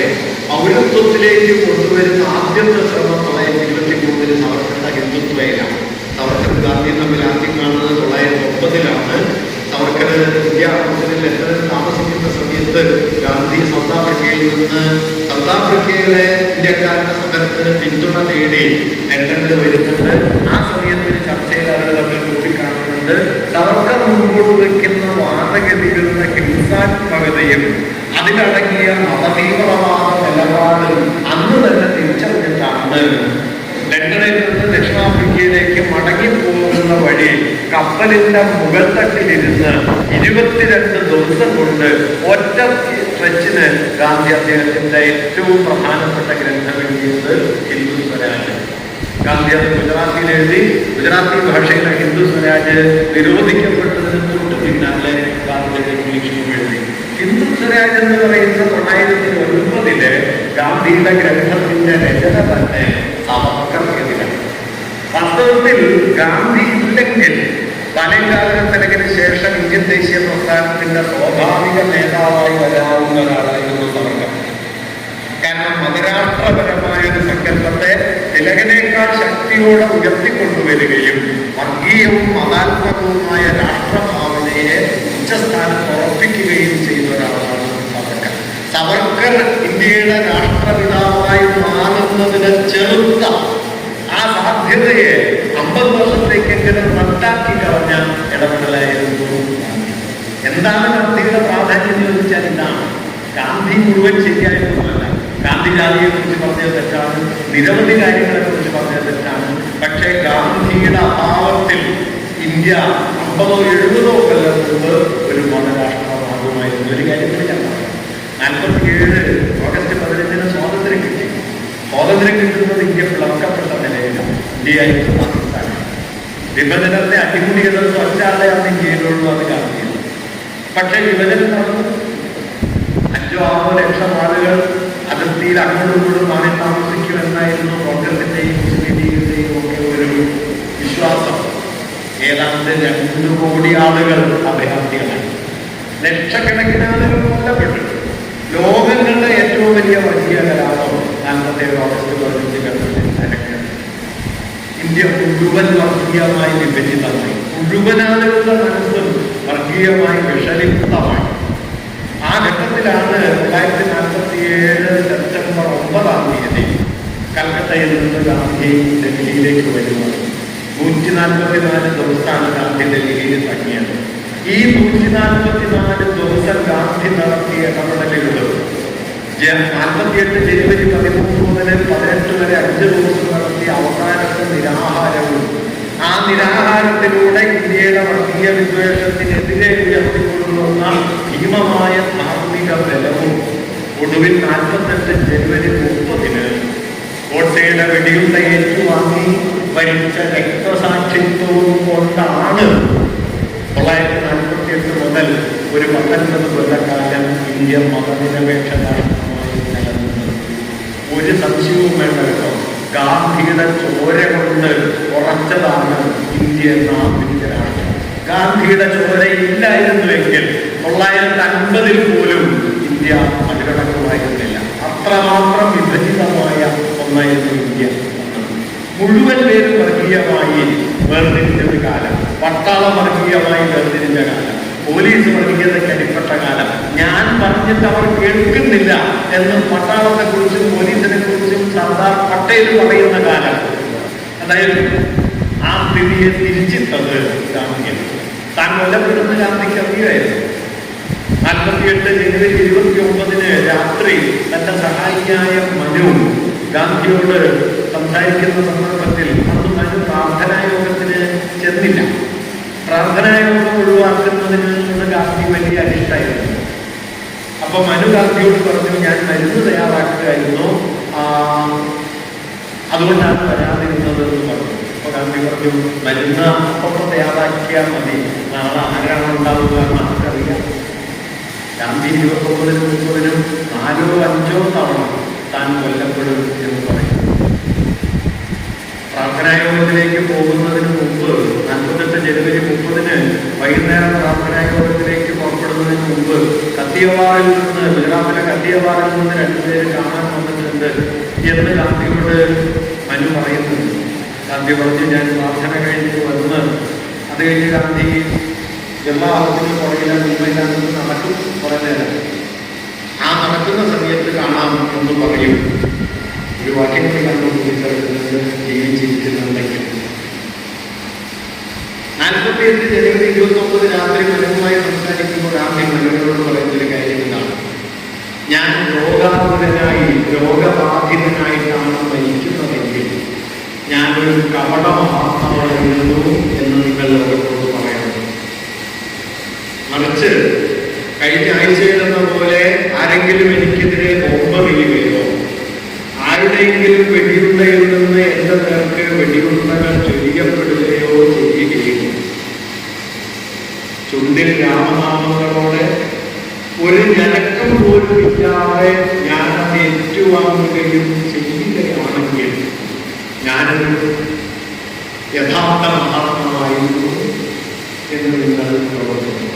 പൗരത്വത്തിലേക്ക് കൊണ്ടുവരുന്ന ആദ്യത്തെ ശ്രമം 1923 സവർക്കറുടെ ഹിന്ദുത്വയിലാണ്. സവർക്കർ ഗാന്ധി തമ്മിൽ ആദ്യം കാണുന്നത് 1909 സവർക്കർ ഇന്ത്യ കൗൺസിലിൽ ലണ്ടനിൽ താമസിക്കുന്ന സമയത്ത് ഗാന്ധി സൗത്ത് ആഫ്രിക്കയിൽ നിന്ന് സൗത്ത് ആഫ്രിക്കയിലെ ഇന്ത്യക്കാരുടെ സമരത്തിന് പിന്തുണ തേടി ലണ്ടനിൽ വരുന്നുണ്ട്. ആ സമയത്ത് ചർച്ചയിൽ അവർ തമ്മിൽ കൂട്ടിക്കാണുന്നുണ്ട്. സവർക്കർ മുമ്പോട്ട് വയ്ക്കുന്ന വാദഗതികളുടെ ഹിംസാത്മകതയും അതിലടങ്ങിയ മതതീവ്രവാദ നിലപാട് അന്ന് തന്നെ തിരിച്ചറിഞ്ഞിട്ടാണ് ലണ്ടനിൽ നിന്ന് ദക്ഷിണാഫ്രിക്കയിലേക്ക് മടങ്ങിപ്പോകുന്ന വഴി കപ്പലിന്റെ മുകൾ തട്ടിലിരുന്ന് 22 ദിവസം കൊണ്ട് ഒറ്റ സ്ട്രെച്ചിന് ഗാന്ധി അദ്ദേഹത്തിന്റെ ഏറ്റവും പ്രധാനപ്പെട്ട ഗ്രന്ഥം എഴുതിയത് ഹിന്ദു സ്വരാജ്. ഗാന്ധി അത് ഗുജറാത്തിയിൽ എഴുതി. ഗുജറാത്തി ഭാഷയിലെ ഹിന്ദു സ്വരാജ് നിരോധിക്കപ്പെട്ടതിന് തൊട്ട് പിന്നാലെ ഗാന്ധിയുടെ ഇംഗ്ലീഷിലും എഴുതി. ഹിന്ദു സ്വരാജ് എന്ന് പറയുന്ന 1909 ഗാന്ധിയുടെ ഗ്രന്ഥത്തിന്റെ രചന തന്നെ സവർക്കർക്കെതിരാണ്. വാസ്തവത്തിൽ ഗാന്ധി ഇല്ലെങ്കിൽ ബാലഗംഗാധര ശേഷം ഇന്ത്യൻ ദേശീയ പ്രസ്ഥാനത്തിന്റെ സ്വാഭാവിക നേതാവായി വരാവുന്ന ഒരാളായിരുന്നു സവർക്കർ. കാരണം മതരാഷ്ട്രപരമായ ഒരു സങ്കല്പത്തെ തിലകനേക്കാൾ ശക്തിയോടെ ഉയർത്തിക്കൊണ്ടുവരികയും വർഗീയവും മതാത്മകവുമായ രാഷ്ട്രഭാവനയെ ഉച്ചസ്ഥാനത്ത് ഉറപ്പിക്കുകയും ചെയ്ത ഒരാളാണ് സവർക്കർ. സവർക്കർ ഇന്ത്യയുടെ രാഷ്ട്രപിതാവായി മാറുന്നതിനെ ചെറുത്ത ആ സാധ്യതയെ 50 വർഷത്തേക്കെങ്കിലും റദ്ദാക്കി കളഞ്ഞ ഇടപെടലായിരുന്നു ഗാന്ധി. എന്താണ് ഗാന്ധിയുടെ പ്രാധാന്യം എന്ന് ചോദിച്ചാൽ ഇതാണ്. ഗാന്ധി മുഴുവൻ ശരിയായിരുന്നല്ല. ഗാന്ധി ജാതിയെ കുറിച്ച് പറഞ്ഞത് തെറ്റാണ്, നിരവധി കാര്യങ്ങളെ കുറിച്ച് പറഞ്ഞത് തെറ്റാണ്. പക്ഷേ ഗാന്ധിയുടെ അഭാവത്തിൽ ഇന്ത്യ 50-70 കൊല്ലം മുമ്പ് ഒരു മതരാഷ്ട്രമാകുമായിരുന്നു. ഒരു കാര്യത്തിൽ ഞാൻ പറയാം. 47 ഓഗസ്റ്റ് 15 സ്വാതന്ത്ര്യം കിട്ടി. സ്വാതന്ത്ര്യം കിട്ടുന്നത് ഇന്ത്യ പിളർക്കപ്പെട്ട നിലയിലാണ്. ഇന്ത്യയായിട്ട് പാകിസ്ഥാനാണ്. വിഭജനത്തെ അടിമുടിയത് ഒറ്റാളെയാണ് ഇന്ത്യയിലുള്ളൂ, അത് ഗാന്ധിയാണ്. പക്ഷേ വിഭജനം നടന്നു. 5-6 ലക്ഷം ആളുകൾ അതിർത്തിയിൽ അങ്ങോട്ടും ഇങ്ങോട്ടും മാറി താമസിക്കുമെന്നായിരുന്നു കോൺഗ്രസിന്റെയും മുസ്ലിം ലീഗിന്റെയും ഒക്കെ ഒരു വിശ്വാസം. ഏതാണ്ട് 2 കോടി ആളുകൾ അഭയാർത്ഥികളായി. ലക്ഷക്കണക്കിന് ആളുകൾ കൊല്ലപ്പെട്ടു. ലോകങ്ങളുടെ ഏറ്റവും വലിയ വർഗീയ കലാപം 47 ഓഗസ്റ്റ് 15 നടക്കുന്നത്. ഇന്ത്യ മുഴുവൻ വർഗീയമായി വിഭജിതമായി. മുഴുവൻ ആളുകളുടെ മനസ്സും വർഗീയമായി വിഷലിപ്തമായി. ആ ഘട്ടത്തിലാണ് 1947 സെപ്റ്റംബർ 9 കൽക്കത്തയിൽ നിന്ന് ഗാന്ധി ഡൽഹിയിലേക്ക് വരുന്നത്. 144 ദിവസമാണ് ഗാന്ധി ഡൽഹിയിൽ തങ്ങിയത്. ഈ 144 ദിവസം ഗാന്ധി നടത്തിയ ഇടപെടലുകൾ 48 ജനുവരി 13 മുതൽ 18 വരെ 5 ദിവസം നടത്തിയ അവസാനത്തെ നിരാഹാരവും ആ നിരാഹാരത്തിലൂടെ ഇന്ത്യയുടെ വർഗീയ വിദ്വേഷത്തിനെതിരെ ഉയർത്തിക്കൊണ്ടുവന്ന ഭീമമായ ധാർമ്മിക ബലവും ഒടുവിൽ 48 ജനുവരി 30 കോട്ടയുടെ വെടിയുണ്ട ഏറ്റുവാങ്ങി ഭരിച്ച രക്തസാക്ഷിത്വവും കൊണ്ടാണ് 1948 മുതൽ ഒരു 19 കൊല്ലക്കാലം ഇന്ത്യ മതനിരപേക്ഷ രാഷ്ട്രമായി നിലനിന്നത്. ഒരു സംശയവും വേണ്ട കേട്ടോ. ഗാന്ധിയുടെ ചോര കൊണ്ട് ഉറച്ചതാണ് ഇന്ത്യ എന്ന ആധുനിക രാഷ്ട്രം. ഗാന്ധിയുടെ ചോര ഇല്ലായിരുന്നുവെങ്കിൽ 1950 പോലും ഇന്ത്യ മറികടക്കുമായിരുന്നില്ല. അത്രമാത്രം വിഭജിതമായ ഒന്നായിരുന്നു ഇന്ത്യ. മുഴുവൻ പേരും വർഗീയമായി വേർതിരിഞ്ഞൊരു കാലം, പട്ടാളം വർഗീയമായി വേർതിരിഞ്ഞ കാലം, പോലീസ് വർഗീയതയ്ക്ക് അടിപ്പെട്ട കാലം. ഞാൻ പറഞ്ഞിട്ട് അവർ കേൾക്കുന്നില്ല എന്ന് പട്ടാളത്തെ കുറിച്ചും പോലീസിനെ കുറിച്ചും സർദാർ പട്ടേൽ പറയുന്ന കാലം. അതായത് ആ സ്ഥിതിയെ തിരിച്ചിട്ടത് ഗാന്ധിയാണ്. താൻ കൊല്ലപ്പെടുന്ന ഗാന്ധിക്ക് അറിയായിരുന്നു. 48 ജനുവരി 29 രാത്രി തന്റെ സഹായിയായ മനു ഗാന്ധിയോട് സംസാരിക്കുന്ന സന്ദർഭത്തിൽ അന്ന് മനു പ്രാർത്ഥനായോഗത്തിന് ചെന്നില്ല. പ്രാർത്ഥനായോഗം ഒഴിവാക്കുന്നതിന് ഗാന്ധി വലിയ അനിഷ്ടായിരുന്നു. അപ്പൊ മനു ഗാന്ധിയോട് പറഞ്ഞു, ഞാൻ മരുന്ന് തയ്യാറാക്കുകയായിരുന്നു, അതുകൊണ്ടാണ് വരാതിരുന്നത് എന്ന് പറഞ്ഞു. അപ്പൊ ഗാന്ധി പറഞ്ഞു, മരുന്ന് അപ്പം തയ്യാറാക്കിയാൽ മതി, നാളെ ആരാണ് ഉണ്ടാവുക എന്ന് നമുക്കറിയാം. ഗാന്ധി 29-നും 30-നും 4 or 5 തവണ താൻ കൊല്ലപ്പെടും എന്ന് പറയും. പ്രാർത്ഥനായോഗത്തിലേക്ക് പോകുന്നതിന് മുമ്പ് 48 ജനുവരി 30 വൈകുന്നേരം പ്രാർത്ഥനായോഗത്തിലേക്ക് പുറപ്പെടുന്നതിന് മുമ്പ് കത്തിയവാറിൽ നിന്ന്, ഗുജറാത്തിലെ കത്തിയവാറിൽ നിന്ന് 2 പേര് കാണാൻ വന്നിട്ടുണ്ട് എന്ന് ഗാന്ധിയോട് മനു പറയുന്നുണ്ട്. ഗാന്ധി പറഞ്ഞു, ഞാൻ പ്രാർത്ഥന കഴിഞ്ഞ് വന്ന് അത് കഴിഞ്ഞ് ഗാന്ധി ജവാഹത്തിന് പുറകിലെ മുംബൈയിലാണ് നടക്കും കുറെ നേരം. ആ നടക്കുന്ന സമയത്ത് കാണാം എന്ന് പറയും. ഒരു വാക്യം കൂടി കണ്ടു കൂടിച്ചേർക്കുന്നത് ജീവിച്ചിരിക്കുന്നുണ്ടെങ്കിൽ 48 ജനുവരി 29 രാത്രി മനുവുമായി സംസാരിക്കുമ്പോൾ ഗാന്ധി മനുവിനോട് പറയുന്നൊരു കാര്യം ഇതാണ്: ഞാൻ രോഗബാധിതനായിട്ടാണ് മരിക്കുന്നതെങ്കിൽ ഞാനൊരു കപട മഹാത്മാവായിരുന്നു എന്ന് നിങ്ങൾ ലോകത്തോട് പറയണം. മറിച്ച് കഴിഞ്ഞ ആഴ്ചയിലെന്ന പോലെ ആരെങ്കിലും എനിക്കെതിരെ ബോംബെറിയുകയോ ആരുടെയെങ്കിലും വെടിയുണ്ടയിൽ നിന്ന് എന്റെ നേർക്ക് വെടിയുണ്ടകൾ ചൊരിയപ്പെടുകയോ ചെയ്യുകയും ചുണ്ടിൽ രാമനാമങ്ങളോടെ ഒരു ഞരക്കം പോലും ഇല്ലാതെ ഞാനത് ഏറ്റുവാങ്ങുകയും ചെയ്യുകയാണെങ്കിൽ ഞാനൊരു യഥാർത്ഥ മഹാത്മാവായിരുന്നു എന്ന് നിങ്ങൾ പ്രവർത്തിക്കുന്നു.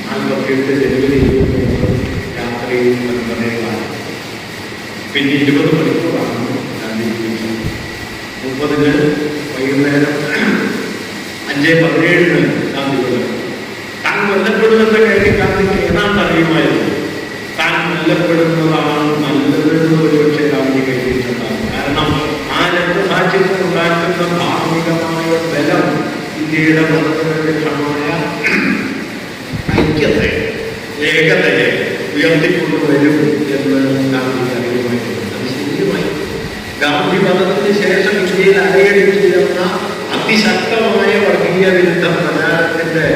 48 ജനുവരി 23 രാത്രി 9:15. പിന്നെ 20 മണിക്കൂറാണ് ഗാന്ധി ജീവിച്ചത്. 30-ന് വൈകുന്നേരം 5:17 ഗാന്ധി കൊല്ലപ്പെട്ടു. താൻ കൊല്ലപ്പെടുമെന്ന കാര്യം ഗാന്ധിക്ക് ഏതാണ്ട് അറിയുമായിരുന്നു. താൻ കൊല്ലപ്പെടുന്നതാണ് നല്ലതെന്ന് ഒരുപക്ഷെ ഗാന്ധി കരുതിയിട്ടുണ്ടാകും. കാരണം ആ രക്തസാക്ഷിത്വം ഉണ്ടാക്കുന്ന ധാർമ്മികമായ ബലം ഇന്ത്യയുടെ മതനിരപേക്ഷമായ ഐക്യത്തെ, ഏകതയെ ഉയർത്തിക്കൊണ്ടുവരും എന്ന് ഗാന്ധി അറിയുമായിരുന്നു. അത് ശരിയുമായി ഗാന്ധി മതത്തിന് ശേഷം ഇന്ത്യയിൽ അലയടിച്ചിരുന്ന അതിശക്തമായ വർഗീയ വിരുദ്ധ പ്രചാരത്തിന്റെ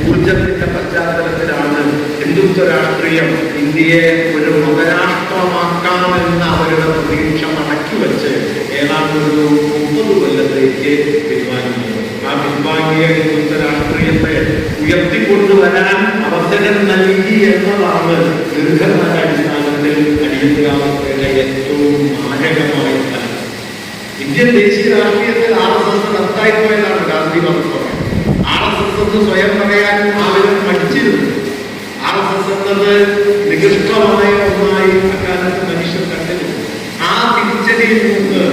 ഊർജത്തിന്റെ പശ്ചാത്തലത്തിലാണ് ഹിന്ദുത്വ രാഷ്ട്രീയം ഇന്ത്യയെ ഒരു മതരാഷ്ട്രമാക്കാമെന്ന അവരുടെ പ്രതീക്ഷ മടക്കിവെച്ച് ഏതാണ്ട് ഒരു 30 കൊല്ലത്തേക്ക് പിൻവാങ്ങിയത്. ആ പിൻവാങ്ങിയ ഹിന്ദുത്വ രാഷ്ട്രീയത്തെ ഉയർത്തിക്കൊണ്ടുവരാൻ അവസരം നൽകി എന്നതാണ് ദീർഘകാലാടിസ്ഥാനത്തിൽ അടിയന്തരാവസ്ഥയുടെ ഏറ്റവും മാരകമായ ഫലം. ഇന്ത്യൻ ദേശീയ രാഷ്ട്രീയത്തിൽ RSS നടത്തായിപ്പോയതാണ് ഗാന്ധി പറഞ്ഞത്. RSS എന്ന് സ്വയം പറയാൻ ആളുകൾ പഠിച്ചിരുന്നു. RSS എന്നത് നികൃഷ്ടമായ ഒന്നായി അക്കാലത്ത് മനുഷ്യർ കണ്ടിരുന്നു. ആ തിരിച്ചടിയിൽ നിന്ന്,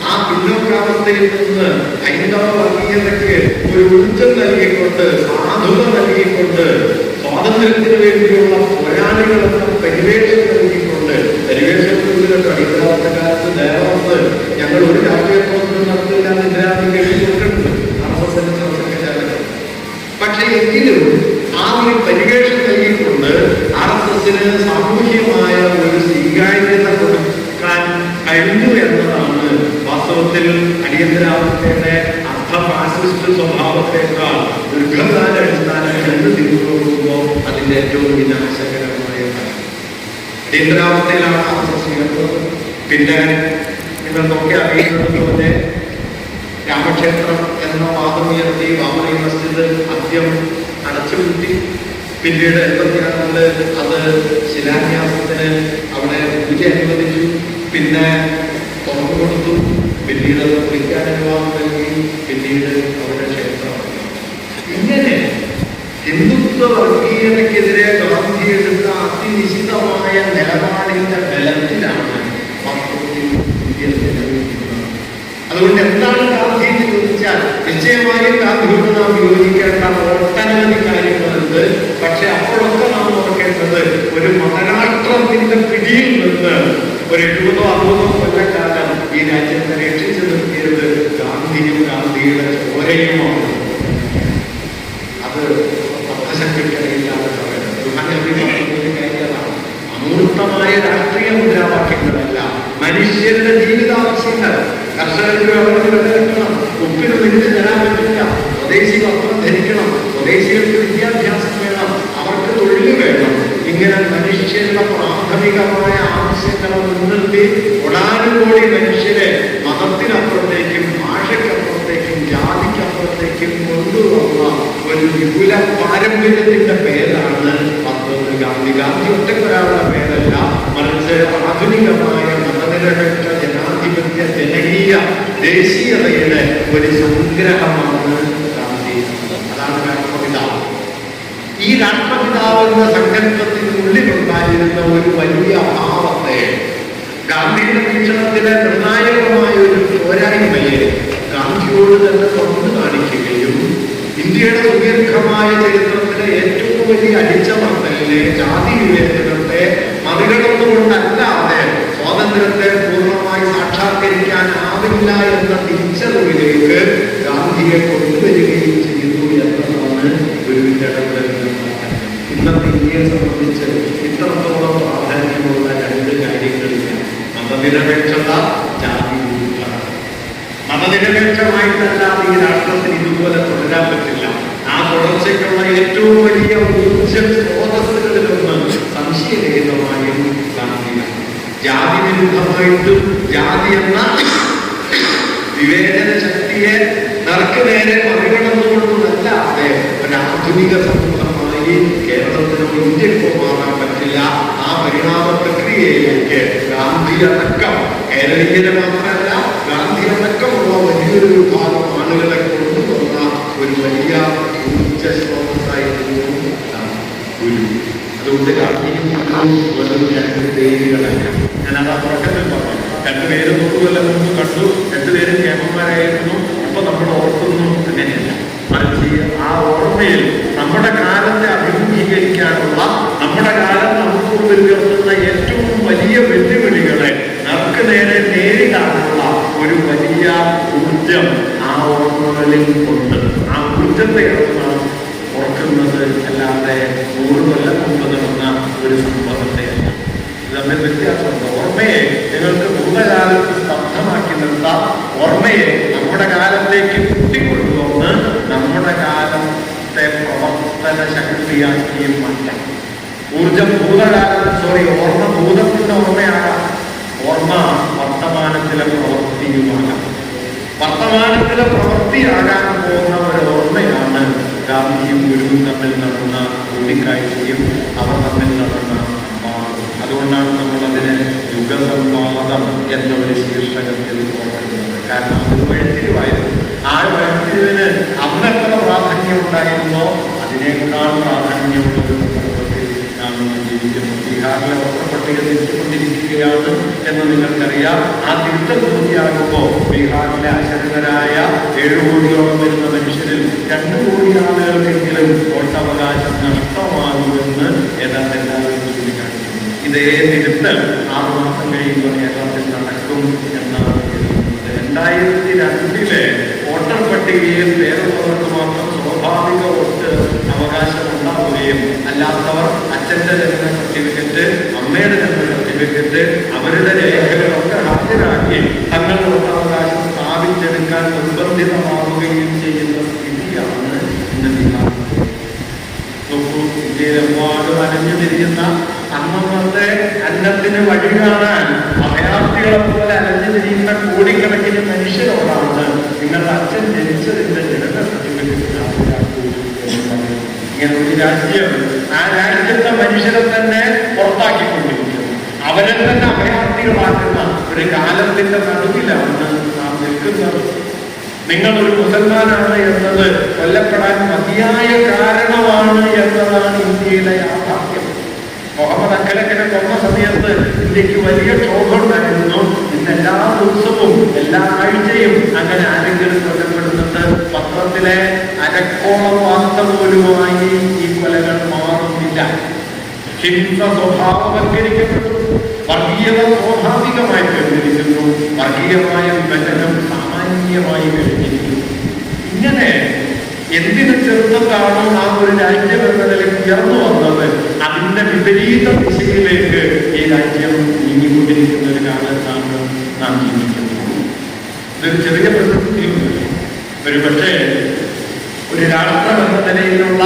ആ പിന്നോക്കാവസ്ഥയിൽ നിന്ന് ഹൈന്ദവ വർഗീയതയ്ക്ക് ഒരു ഊർജ്ജം നൽകിക്കൊണ്ട്, സാധുത നൽകിക്കൊണ്ട്, സ്വാതന്ത്ര്യത്തിന് വേണ്ടിയുള്ള പോരാളികളെന്ന പരിവേഷം നൽകിക്കൊണ്ട്, പരിവേഷത്തിലുള്ള അടിയന്തരാവസ്ഥക്കാലത്ത് നേരത്ത് ഞങ്ങൾ ഒരു രാഷ്ട്രീയ പ്രവർത്തനം നടത്തില്ല എന്ന് ഇന്ദിരാഗാന്ധി എഴുതി കൊടുത്തിട്ടുണ്ട് RSSന്റെ സെക്രട്ടറി. പക്ഷെ എങ്കിലും ആ ഒരു പരിവേഷം നൽകിക്കൊണ്ട് RSSന് സാമൂഹ്യമായ ഒരു സ്വീകാര്യത കൊടുക്കാൻ കഴിഞ്ഞു എന്നതാണ് വാസ്തവത്തിൽ അടിയന്തരാവസ്ഥയുടെ അർദ്ധഫാസിസ്റ്റ് സ്വഭാവത്തെക്കാൾ ദീർഘകാല അടിസ്ഥാനത്തിൽ എന്ന് തിരിഞ്ഞുകൊടുക്കുമ്പോൾ അതിൻ്റെ ഏറ്റവും വിനാശകരമായ ഫലം. അടിയന്തരാവസ്ഥയിലാണ് RSS ഉയർന്നത്. പിന്നെ നിങ്ങൾക്കൊക്കെ അറിയുന്നത് പോലെ രാമക്ഷേത്രം എന്ന വാദമുയർത്തി ബാബറി മസ്ജിദ് ആദ്യം അടച്ചുപൂട്ടി. പിന്നീട് 86 അത് ശിലാന്യാസത്തിന് അവിടെ പൂജ അനുവദിച്ചു. പിന്നെ തുറന്നു കൊടുത്തു. പിന്നീട് അത് കുളിക്കാൻ അനുവാദം നൽകി. പിന്നീട് അവിടെ ക്ഷേത്രം. ഇങ്ങനെ ഹിന്ദുത്വ വർഗീയതയ്ക്കെതിരെ ഗാന്ധി എടുത്ത അതിനിശ്ചിതമായ നിലപാടിന്റെ ബലത്തിലാണ് വാസ്തവത്തിൽ ഇന്ത്യ നിലനിൽക്കുന്നത്. അതുകൊണ്ട് എന്താണ് ഗാന്ധി എന്ന് ചോദിച്ചാൽ നിശ്ചയമായും ഗാന്ധിയോട് നാം യോജിക്കേണ്ട ഒട്ടനവധി കാര്യങ്ങളുണ്ട്. പക്ഷെ അപ്പോഴൊക്കെ നാം ഓർക്കേണ്ടത് ഒരു മതരാഷ്ട്രത്തിന്റെ പിടിയിൽ നിന്ന് ഒരു 70-60 കൊല്ലക്കാലം ഈ രാജ്യത്തെ രക്ഷിച്ചു നിർത്തിയത് ഗാന്ധിയും ഗാന്ധിയുടെ ചോരയുമാണ്. അത് അർത്ഥശക്തിക്കറിയില്ലാതെ പറയുന്നത്. മനുഷ്യരുടെ ജീവിതാവശ്യങ്ങൾ. കർഷകർക്ക് വെള്ളത്തിന് വില കിട്ടണം, ഉപ്പിന് നികുതി തരാൻ പറ്റില്ല, സ്വദേശി വസ്ത്രം ധരിക്കണം, സ്വദേശികൾക്ക് വിദ്യാഭ്യാസം വേണം, അവർക്ക് തൊഴിൽ വേണം. ഇങ്ങനെ മനുഷ്യരുടെ പ്രാഥമികമായ ആവശ്യങ്ങളെ മുൻനിർത്തി ഒടാനുകോടി മനുഷ്യരെ മതത്തിനപ്പുറത്തേക്കും ഭാഷയ്ക്കപ്പുറത്തേക്കും ജാതിക്കപ്പുറത്തേക്കും കൊണ്ടുവന്ന ഒരു വിപുല പാരമ്പര്യത്തിന്റെ പേരാണ് പത്തൊന്ന് ഗാന്ധി. ഗാന്ധി ഒറ്റക്കൊരാളുടെ പേരല്ല, മറിച്ച് ആധുനികമായ മതനിരപേക്ഷ ജനാധിപത്യ ജനകീയ ദേശീയതയുടെ ഒരു സംഗ്രഹമാണ് ഗാന്ധി. അതാണ് രാഷ്ട്രപിതാവ്. ഈ രാഷ്ട്രപിതാവെന്ന സങ്കല്പത്തിനുള്ളിലുണ്ടായിരുന്ന ഒരു വലിയ അഭാവത്തെ ഗാന്ധിയുടെ വീക്ഷണത്തിലെ നിർണായകമായ ഒരു പോരായ്മയെ ഗാന്ധിയോട് തന്നെ തുറന്നു കാണിക്കുകയും ഇന്ത്യയുടെ സുദീർഘമായ ചരിത്രത്തിലെ ഏറ്റവും വലിയ അടിച്ചമർത്തലിനെ, ജാതി വിവേചനത്തെ മറികടന്നുകൊണ്ടല്ലാതെ സ്വാതന്ത്ര്യത്തെ പൂർണ്ണമായി സാക്ഷാത്കരിക്കാനാവില്ല എന്ന തിരിച്ചറിവിലേക്ക് ഗാന്ധിയെ കൊണ്ടുവരികയും ചെയ്തു എന്നതാണ് ഗുരുവിന്റെ ഇടപെടൽ. ഇന്നത്തെ ഇന്ത്യയെ സംബന്ധിച്ച് ഇത്രത്തോളം പ്രാധാന്യമുള്ള രണ്ട് കാര്യങ്ങളില്ല: മതനിരപേക്ഷത, ജാതി വിരുദ്ധത. മതനിരപേക്ഷമായിട്ടല്ലാതെ ഈ രാഷ്ട്രത്തിന് ഇതുപോലെ തുടരാൻ പറ്റില്ല. ആ തുടർച്ചയ്ക്കുള്ള ഏറ്റവും വലിയ ഊർജ സ്രോതസ്സുകളിലൊന്ന് സംശയരഹിതമായും ഗാന്ധിയാണ്. ജാതി വിരുദ്ധമായിട്ടും ജാതി എന്ന വിവേചന ശക്തിയെ നറുക്ക് നേരെ മറികടന്നുകൊണ്ടുമല്ലാതെ ഒരാധുനിക സമൂഹമായി കേരളത്തിനോ ഇന്ത്യക്കോ മാറാൻ പറ്റില്ല. ആ പരിണാമ പ്രക്രിയയിലേക്ക് ഗാന്ധി അടക്കം, കേരളീയരെ മാത്രമല്ല ഗാന്ധി അടക്കമുള്ള വലിയൊരു വിഭാഗം ആളുകളെ കൊണ്ടുവന്ന ഒരു വലിയ ഊർജ സ്രോതസ്സായിരുന്നു ഗുരു. അതുകൊണ്ട് ഗാന്ധിയും വെറും രണ്ട് പേരുകളല്ല. ഞാനത് ആ തുടക്കത്തിൽ പറഞ്ഞു. രണ്ടുപേരും 100 കൊല്ലം മുമ്പ് കണ്ടു, രണ്ടുപേരും കേമന്മാരായിരുന്നു. ഇപ്പൊ നമ്മൾ ഓർക്കുന്നു. അങ്ങനെയല്ല, മറിച്ച് ആ ഓർമ്മയിൽ നമ്മുടെ കാലത്തെ അഭിമുഖീകരിക്കാനുള്ള, നമ്മുടെ കാലം നമുക്ക് മുമ്പിൽ ഉയർത്തുന്ന ഏറ്റവും വലിയ വെല്ലുവിളികളെ നമുക്ക് നേരെ നേരിടാനുള്ള ഒരു വലിയ ഊർജം ആ ഓർമ്മകളിൽ ഉണ്ട്. ആ ഊർജത്തെയാണ് നാം ഓർക്കുന്നത്, അല്ലാതെ 100 കൊല്ലം മുമ്പ് നടന്ന ഒരു സംഭവത്തെയല്ല. ഇത് തമ്മിൽ വ്യത്യാസമുണ്ട്. ഓർമ്മയെ നിങ്ങൾക്ക് ഭൂതകാലത്ത് സ്തബ്ധമാക്കി നിർത്താം. ഓർമ്മയെ നമ്മുടെ കാലത്തേക്ക് കൂട്ടിക്കൊണ്ടുവന്ന് നമ്മുടെ കാലത്തെ പ്രവർത്തന ശക്തിയാക്കിയും മാറ്റാം. ഊർജം ഓർമ്മ ഭൂതത്തിന്റെ ഓർമ്മയാകാം, ഓർമ്മ വർത്തമാനത്തിലെ പ്രവൃത്തിയുമാകാം. വർത്തമാനത്തിലെ പ്രവൃത്തിയാകാൻ പോകുന്ന ഒരു ഓർമ്മയാണ് ഗാന്ധിയും ഗുരുവും തമ്മിൽ നടന്ന കൂടിക്കാഴ്ചയും അവർ തമ്മിൽ നടന്ന സംവാദം. അതുകൊണ്ടാണ് നമ്മൾ അതിനെ യുഗസംവാദം എന്ന ഒരു ശീർഷകത്തിൽ ഓർക്കുന്നത്. കാരണം അത് വഴിത്തിരിവായിരുന്നു. ആ വഴിത്തിരിവിന് അന്നെത്ര പ്രാധാന്യം ഉണ്ടായിരുന്നോ അതിനേക്കാൾ പ്രാധാന്യമുള്ളൊരു സന്ദർഭത്തിൽ നാം ജീവിക്കുന്നു. ബീഹാറിലെ വോട്ടർപട്ടിക തിരിച്ചുകൊണ്ടിരിക്കുകയാണ് എന്ന് നിങ്ങൾക്കറിയാം. ആ തിരുത്തൽ പൂർത്തിയാകുമ്പോൾ ബീഹാറിലെ അശരണരായ 7 കോടിയോളം വരുന്ന മനുഷ്യരിൽ 2 കോടി ആളുകൾക്കെങ്കിലും വോട്ടവകാശം നഷ്ടമാകുമെന്ന് ഏതാണ്ട് എല്ലാവരും ചൂണ്ടിക്കാണിക്കുന്നു. ഇതേ തിരുത്തൽ 6 മാസം കഴിയുമ്പോൾ കേരളത്തിൽ നടക്കും എന്നാണ് കരുതുന്നത്. 2002 വോട്ടർ പട്ടികയിൽ പേരുള്ളവർക്ക് മാത്രം സ്വാഭാവിക വോട്ട് അവകാശം ഉണ്ടാവുകയും അല്ലാത്തവർ അച്ഛന്റെ ജനന സർട്ടിഫിക്കറ്റ്, അമ്മയുടെ ജനന സർട്ടിഫിക്കറ്റ്, അവരുടെ രേഖകളൊക്കെ ഹാജരാക്കി തങ്ങളുടെ വോട്ടവകാശം സ്ഥാപിച്ചെടുക്കാൻ നിർബന്ധിതമാവുകയും ചെയ്യുന്ന സ്ഥിതിയാണ് ഇന്ന് ബീഹാർ. നോക്കൂ, ഇന്ത്യയിലെമ്പാടും അലഞ്ഞു തിരിയുന്ന അന്നത്തെ അന്നത്തിന് വഴി കാണാൻ അഭയാർത്ഥികളെ പോലെ അലഞ്ഞു തിരിയുന്ന കോടിക്കണക്കിന് മനുഷ്യരോടാണ് നിങ്ങളുടെ അച്ഛൻ ജനിച്ചതിന്റെ ജനന സർട്ടിഫിക്കറ്റ് ഹാജരാക്കൂ എന്ന് പറയുന്നത്. ഇങ്ങനെ ഒരു രാജ്യം, ആ രാജ്യത്തെ മനുഷ്യരെ തന്നെ പുറത്താക്കിക്കൊണ്ടിരിക്കുന്നു, അവരെ തന്നെ അഭയാർത്ഥികളാക്കുന്ന ഒരു കാലത്തിന്റെ നടുവിലാണ് നാം നിൽക്കുന്നത്. നിങ്ങളൊരു മുസൽമാനാണ് എന്നത് കൊല്ലപ്പെടാൻ മതിയായ കാരണമാണ് എന്നതാണ് ഇന്ത്യയിലെ യാഥാർത്ഥ്യം. മുഹമ്മദ് അക്കലക്കനെ കൊന്ന സമയത്ത് ഇന്ത്യക്ക് വലിയ ക്ഷോഭമുണ്ടായിരുന്നു. ഇന്ന് എല്ലാ ദിവസവും എല്ലാ ആഴ്ചയും അങ്ങനെ ആരെങ്കിലും കൊല്ലപ്പെടുന്നുണ്ട്. പത്രത്തിലെ അരക്കോളം വാർത്ത പോലുമായി ഈ കൊലകൾ മാറുന്നില്ല. ഹിംസ സ്വഭാവവൽക്കരിക്കപ്പെട്ടു, വർഗീയത സ്വാഭാവികമായി കഴിഞ്ഞിരിക്കുന്നു, വർഗീയമായ വിഭജനം സാമാന്യമായി കഴിഞ്ഞിരിക്കുന്നു. ഇങ്ങനെ എന്തിനു ചെറുപ്പത്താണോ ആ ഒരു രാജ്യം എന്ന നിലയ്ക്ക് ഉയർന്നു വന്നത്, അതിന്റെ വിപരീത ദിശയിലേക്ക് ഈ രാജ്യം നീങ്ങിക്കൊണ്ടിരിക്കുന്ന ഒരു കാലത്താണ് നാം ജീവിക്കുന്നത്. ഇതൊരു ചെറിയ പ്രസക്തിയുമില്ല. ഒരു പക്ഷേ ഒരു രാഷ്ട്രം എന്ന നിലയിലുള്ള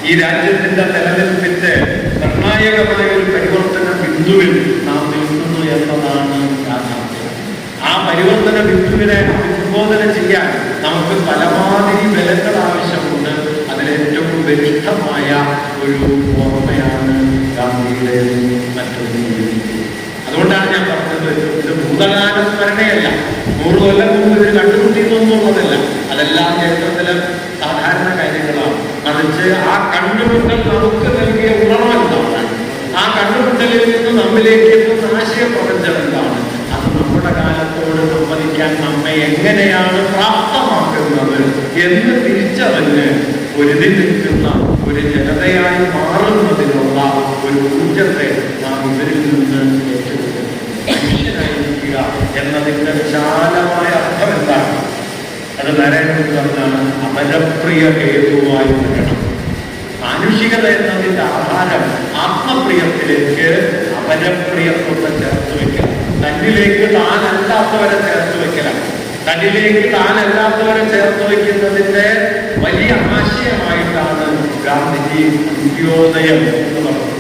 ഈ രാജ്യത്തിന്റെ നിലനിൽപ്പിന്റെ നിർണായകമായ ഒരു പരിവർത്തന ബിന്ദുവിൽ നാം നിൽക്കുന്നു എന്നതാണ് യാഥാർത്ഥ്യം. ആ പരിവർത്തന ബിന്ദുവിനെ അഭിസംബോധന ചെയ്യാൻ നമുക്ക് പലമാതിരി ബലങ്ങൾ ആവശ്യമുണ്ട്. അതിലേറ്റവും ബലിഷ്ഠമായ ഒരു ഓർമ്മയാണ് ഗാന്ധിയുടെ മറ്റൊരു. അതുകൊണ്ടാണ് ഞാൻ പറഞ്ഞത്, ഇത് ഭൂതകാല സ്മരണയല്ല, 100 കൊല്ലം മുമ്പ് ഇത് കണ്ടുമുട്ടിയെന്നുള്ളതല്ല. അതെല്ലാം ചരിത്രത്തിലെ സാധാരണ കാര്യങ്ങളാണ്. മറിച്ച് ആ കണ്ടുമുട്ടൽ നമുക്ക് നൽകിയ ഉണർവ് എന്താണ്, ആ കണ്ടുമുട്ടലിൽ നിന്ന് നമ്മിലേക്ക് എത്തുന്ന ആശയപ്രപഞ്ചം എന്താണ്, അത് നമ്മുടെ കാലത്തോട് സംവദിക്കാൻ നമ്മെ എങ്ങനെയാണ് പ്രാപ്തമാക്കുന്നത് എന്ന് തിരിച്ചറിഞ്ഞ് പൊരുതി നിൽക്കുന്ന ഒരു ജനതയായി മാറുന്നതിനുള്ള ഒരു ഊർജത്തെ നാം ഇവരിൽ നിന്ന് ഏറ്റെടുക്കുന്നു. മനുഷ്യനായിരിക്കുക എന്നതിന്റെ വിശാലമായ അർത്ഥം എന്താണ്? അത് നാരായണൻ പറഞ്ഞാണ് അപരപ്രിയ ഹേതുവായി വരണം. മാനുഷികത എന്നതിന്റെ ആധാരം ആത്മപ്രിയത്തിലേക്ക് അപരപ്രിയത്വത്തെ ചേർത്ത് വെക്കണം. തന്നിലേക്ക് താനല്ലാത്തവരെ ചേർത്ത് വെക്കലാണ്. തന്നിലേക്ക് താനല്ലാത്തവരെ ചേർത്ത് വയ്ക്കുന്നതിന്റെ വലിയ ആശയമായിട്ടാണ് ഗാന്ധിജി അന്ത്യോദയം എന്ന് പറഞ്ഞത്.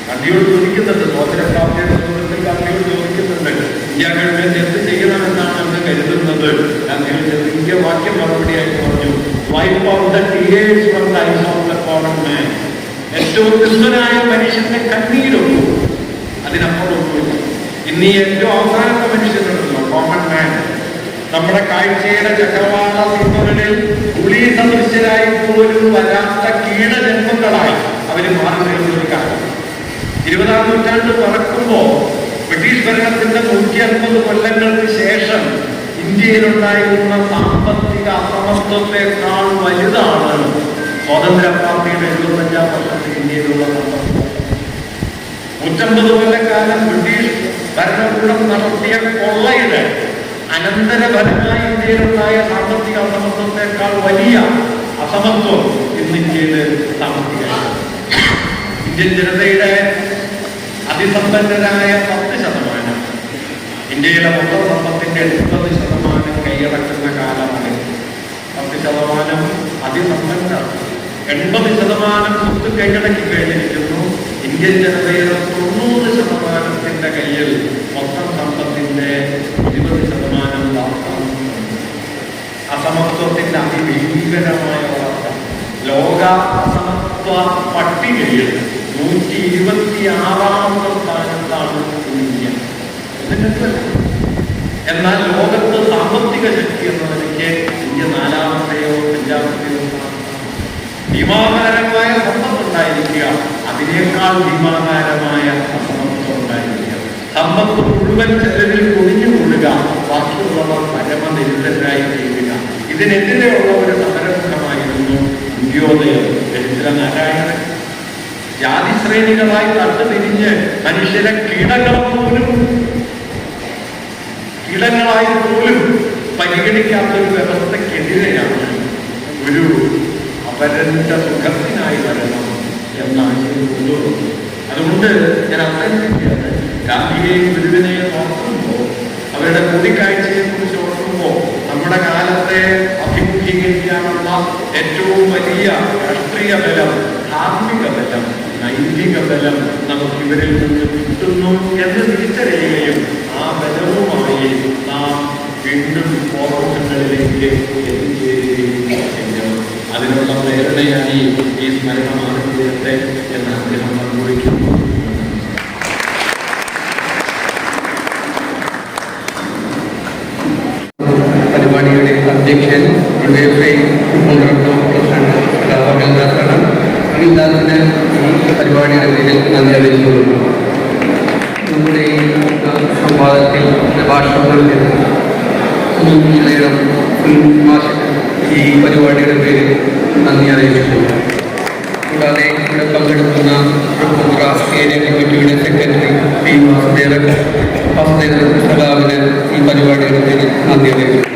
ഗാന്ധിയോട് ചോദിക്കുന്നുണ്ട്, സ്വാതന്ത്ര്യപ്രാപ്തിയുടെ നേതൃത്വത്തിൽ ഗാന്ധിയോട് ചോദിക്കുന്നുണ്ട്, ഇന്ത്യ ഗവൺമെന്റ് എന്ത് ചെയ്യണമെന്നാണെന്ന് കരുതുന്നത്. ഗാന്ധിയോട് ചെറിയ വാക്യം മറുപടിയായി പറഞ്ഞു, wipe out the tears from the ice of the common man. ഏറ്റവും ദുഷ്ടനായ മനുഷ്യന്റെ കണ്ണീരൊന്നു, അതിനപ്പുറമൊന്നുമില്ല. ഇന്ന് ഏറ്റവും അവസാനത്തെ മനുഷ്യനുണ്ടല്ലോ, കോമൺ മാൻ. നമ്മുടെ കാഴ്ചയുടെ ചക്രവാള സിനിമകളിൽ പുലി സദൃശ്യരായി പോലും വരാത്ത കീടജന്മങ്ങളായി അവര് മാറി തീർന്നൊരു കാലം. 20-ാം നൂറ്റാണ്ട് പറക്കുമ്പോ ബ്രിട്ടീഷ് ഭരണത്തിന്റെ 150 കൊല്ലങ്ങൾക്ക് ശേഷം ഇന്ത്യയിലുണ്ടായിരുന്ന സാമ്പത്തിക അസമത്വത്തെക്കാൾ വലുതാണ് സ്വാതന്ത്ര്യപ്രാപ്തിയുടെ 75-ാം വർഷത്തിൽ ഇന്ത്യയിലുള്ള സമ്പത്ത്. 150 കൊല്ലക്കാലം ബ്രിട്ടീഷ് ഭരണകൂടം നടത്തിയ കൊള്ളയുടെ അനന്തരഫലമായി ഇന്ത്യയിലുണ്ടായ സാമ്പത്തിക അസമത്വത്തെക്കാൾ വലിയ അസമത്വം ഇന്ന് ഇന്ത്യയിൽ സാമ്പത്തികമാണ്. ഇന്ത്യൻ ജനതയുടെ അതിസമ്പന്നരായ 10%, ഇന്ത്യയിലെ മൊത്തം സമ്പത്തിന്റെ 80% കൈയടക്കുന്ന കാലമാണ്. 10% അതിസമ്പന്നരാണ്. 80% സ്വത്ത് കൈയടക്കി കഴിഞ്ഞിരിക്കുന്നു. ഇന്ത്യൻ ജനതയുടെ 90%ത്തിന്റെ കയ്യിൽ മൊത്തം സമ്പത്തിന്റെ 20% അസമത്വത്തിന്റെ അതിഭീകരമായ വളർച്ച. ലോക അസമത്വ പട്ടികയിൽ 126-ാമത്തെ സ്ഥാനത്താണ് ഇന്ത്യ. എന്നാൽ ലോകത്ത് സാമ്പത്തിക ശക്തി എന്ന നിലയ്ക്ക് ഇന്ത്യ 4-ാമത്തെയോ 5-ാമത്തെയോ ഭീമാകാരമായ സമ്പത്ത് ഉണ്ടായിരിക്കുക, അതിനേക്കാൾ ഭീമാകാരമായ അസമത്വം ഉണ്ടായിരിക്കുക. സമ്പത്ത് മുഴുവൻ ചെലവിൽ കുടിഞ്ഞുകൊള്ളുക, ബാക്കിയുള്ളവർ പരമദരിദ്രരായി ചെയ്യുക. ഇതിനെതിരെയുള്ള ഒരു സമരമുഖമായിരുന്നു അന്ത്യോദയം. ദരിദ്ര നാരായണൻ ജാതിശ്രേണികളായി തട്ടുതിരിഞ്ഞ് മനുഷ്യരെ കീടങ്ങളായി പോലും പരിഗണിക്കാത്തൊരു വ്യവസ്ഥക്കെതിരെയാണ് ഒരു അപരന്റെ സുഖത്തിനായി വരണം എന്ന ആശയം കൊണ്ടുവന്നു. അതുകൊണ്ട് ഞാൻ അവതരിപ്പിക്കുകയാണ്, ഗാന്ധിയെയും ഗുരുവിനെയും ഓർക്കുമ്പോൾ, അവരുടെ കൂടിക്കാഴ്ചയെ കുറിച്ച് ഓർക്കുമ്പോൾ, നമ്മുടെ കാലത്തെ അഭിമുഖീകരിക്കാനുള്ള ഏറ്റവും വലിയ രാഷ്ട്രീയ ബലം, ധാർമ്മിക ബലം, നൈതിക ബലം നമുക്ക് ഇവരിൽ നിന്ന് കിട്ടുന്നു എന്ന് തിരിച്ചറിയുകയും ആ ബലവുമായി നാം വീണ്ടും ഓർമ്മകളിലേക്ക് എത്തിച്ചേരുകയും ചെയ്യും. അതിനുള്ള പ്രേരണയായി ഈ സ്മരണ മാറിത്തീരട്ടെ എന്ന് അദ്ദേഹം പങ്കുവയ്ക്കുന്നു. പരിപാടിയുടെ അധ്യക്ഷൻ അഖിൽദാസാണ്. അഖിൽദാസിന് ഈ പരിപാടിയുടെ പേരിൽ നന്ദി അറിയിച്ചുകൊള്ളുന്നു. നമ്മുടെ ഈ സംവാദത്തിൽ ഭാഷകളിൽ ഈ പരിപാടിയുടെ പേരിൽ നന്ദി അറിയിച്ചിട്ടുണ്ട്. കൂടാതെ ഇവിടെ പങ്കെടുക്കുന്ന തൃപ്പൂണിത്തുറ ഏരിയ കമ്മിറ്റിയുടെ സെക്രട്ടറി പി വാസുദേവൻ സഖാവിന് ഈ പരിപാടിയുടെ പേരിൽ നന്ദി അറിയിച്ചു.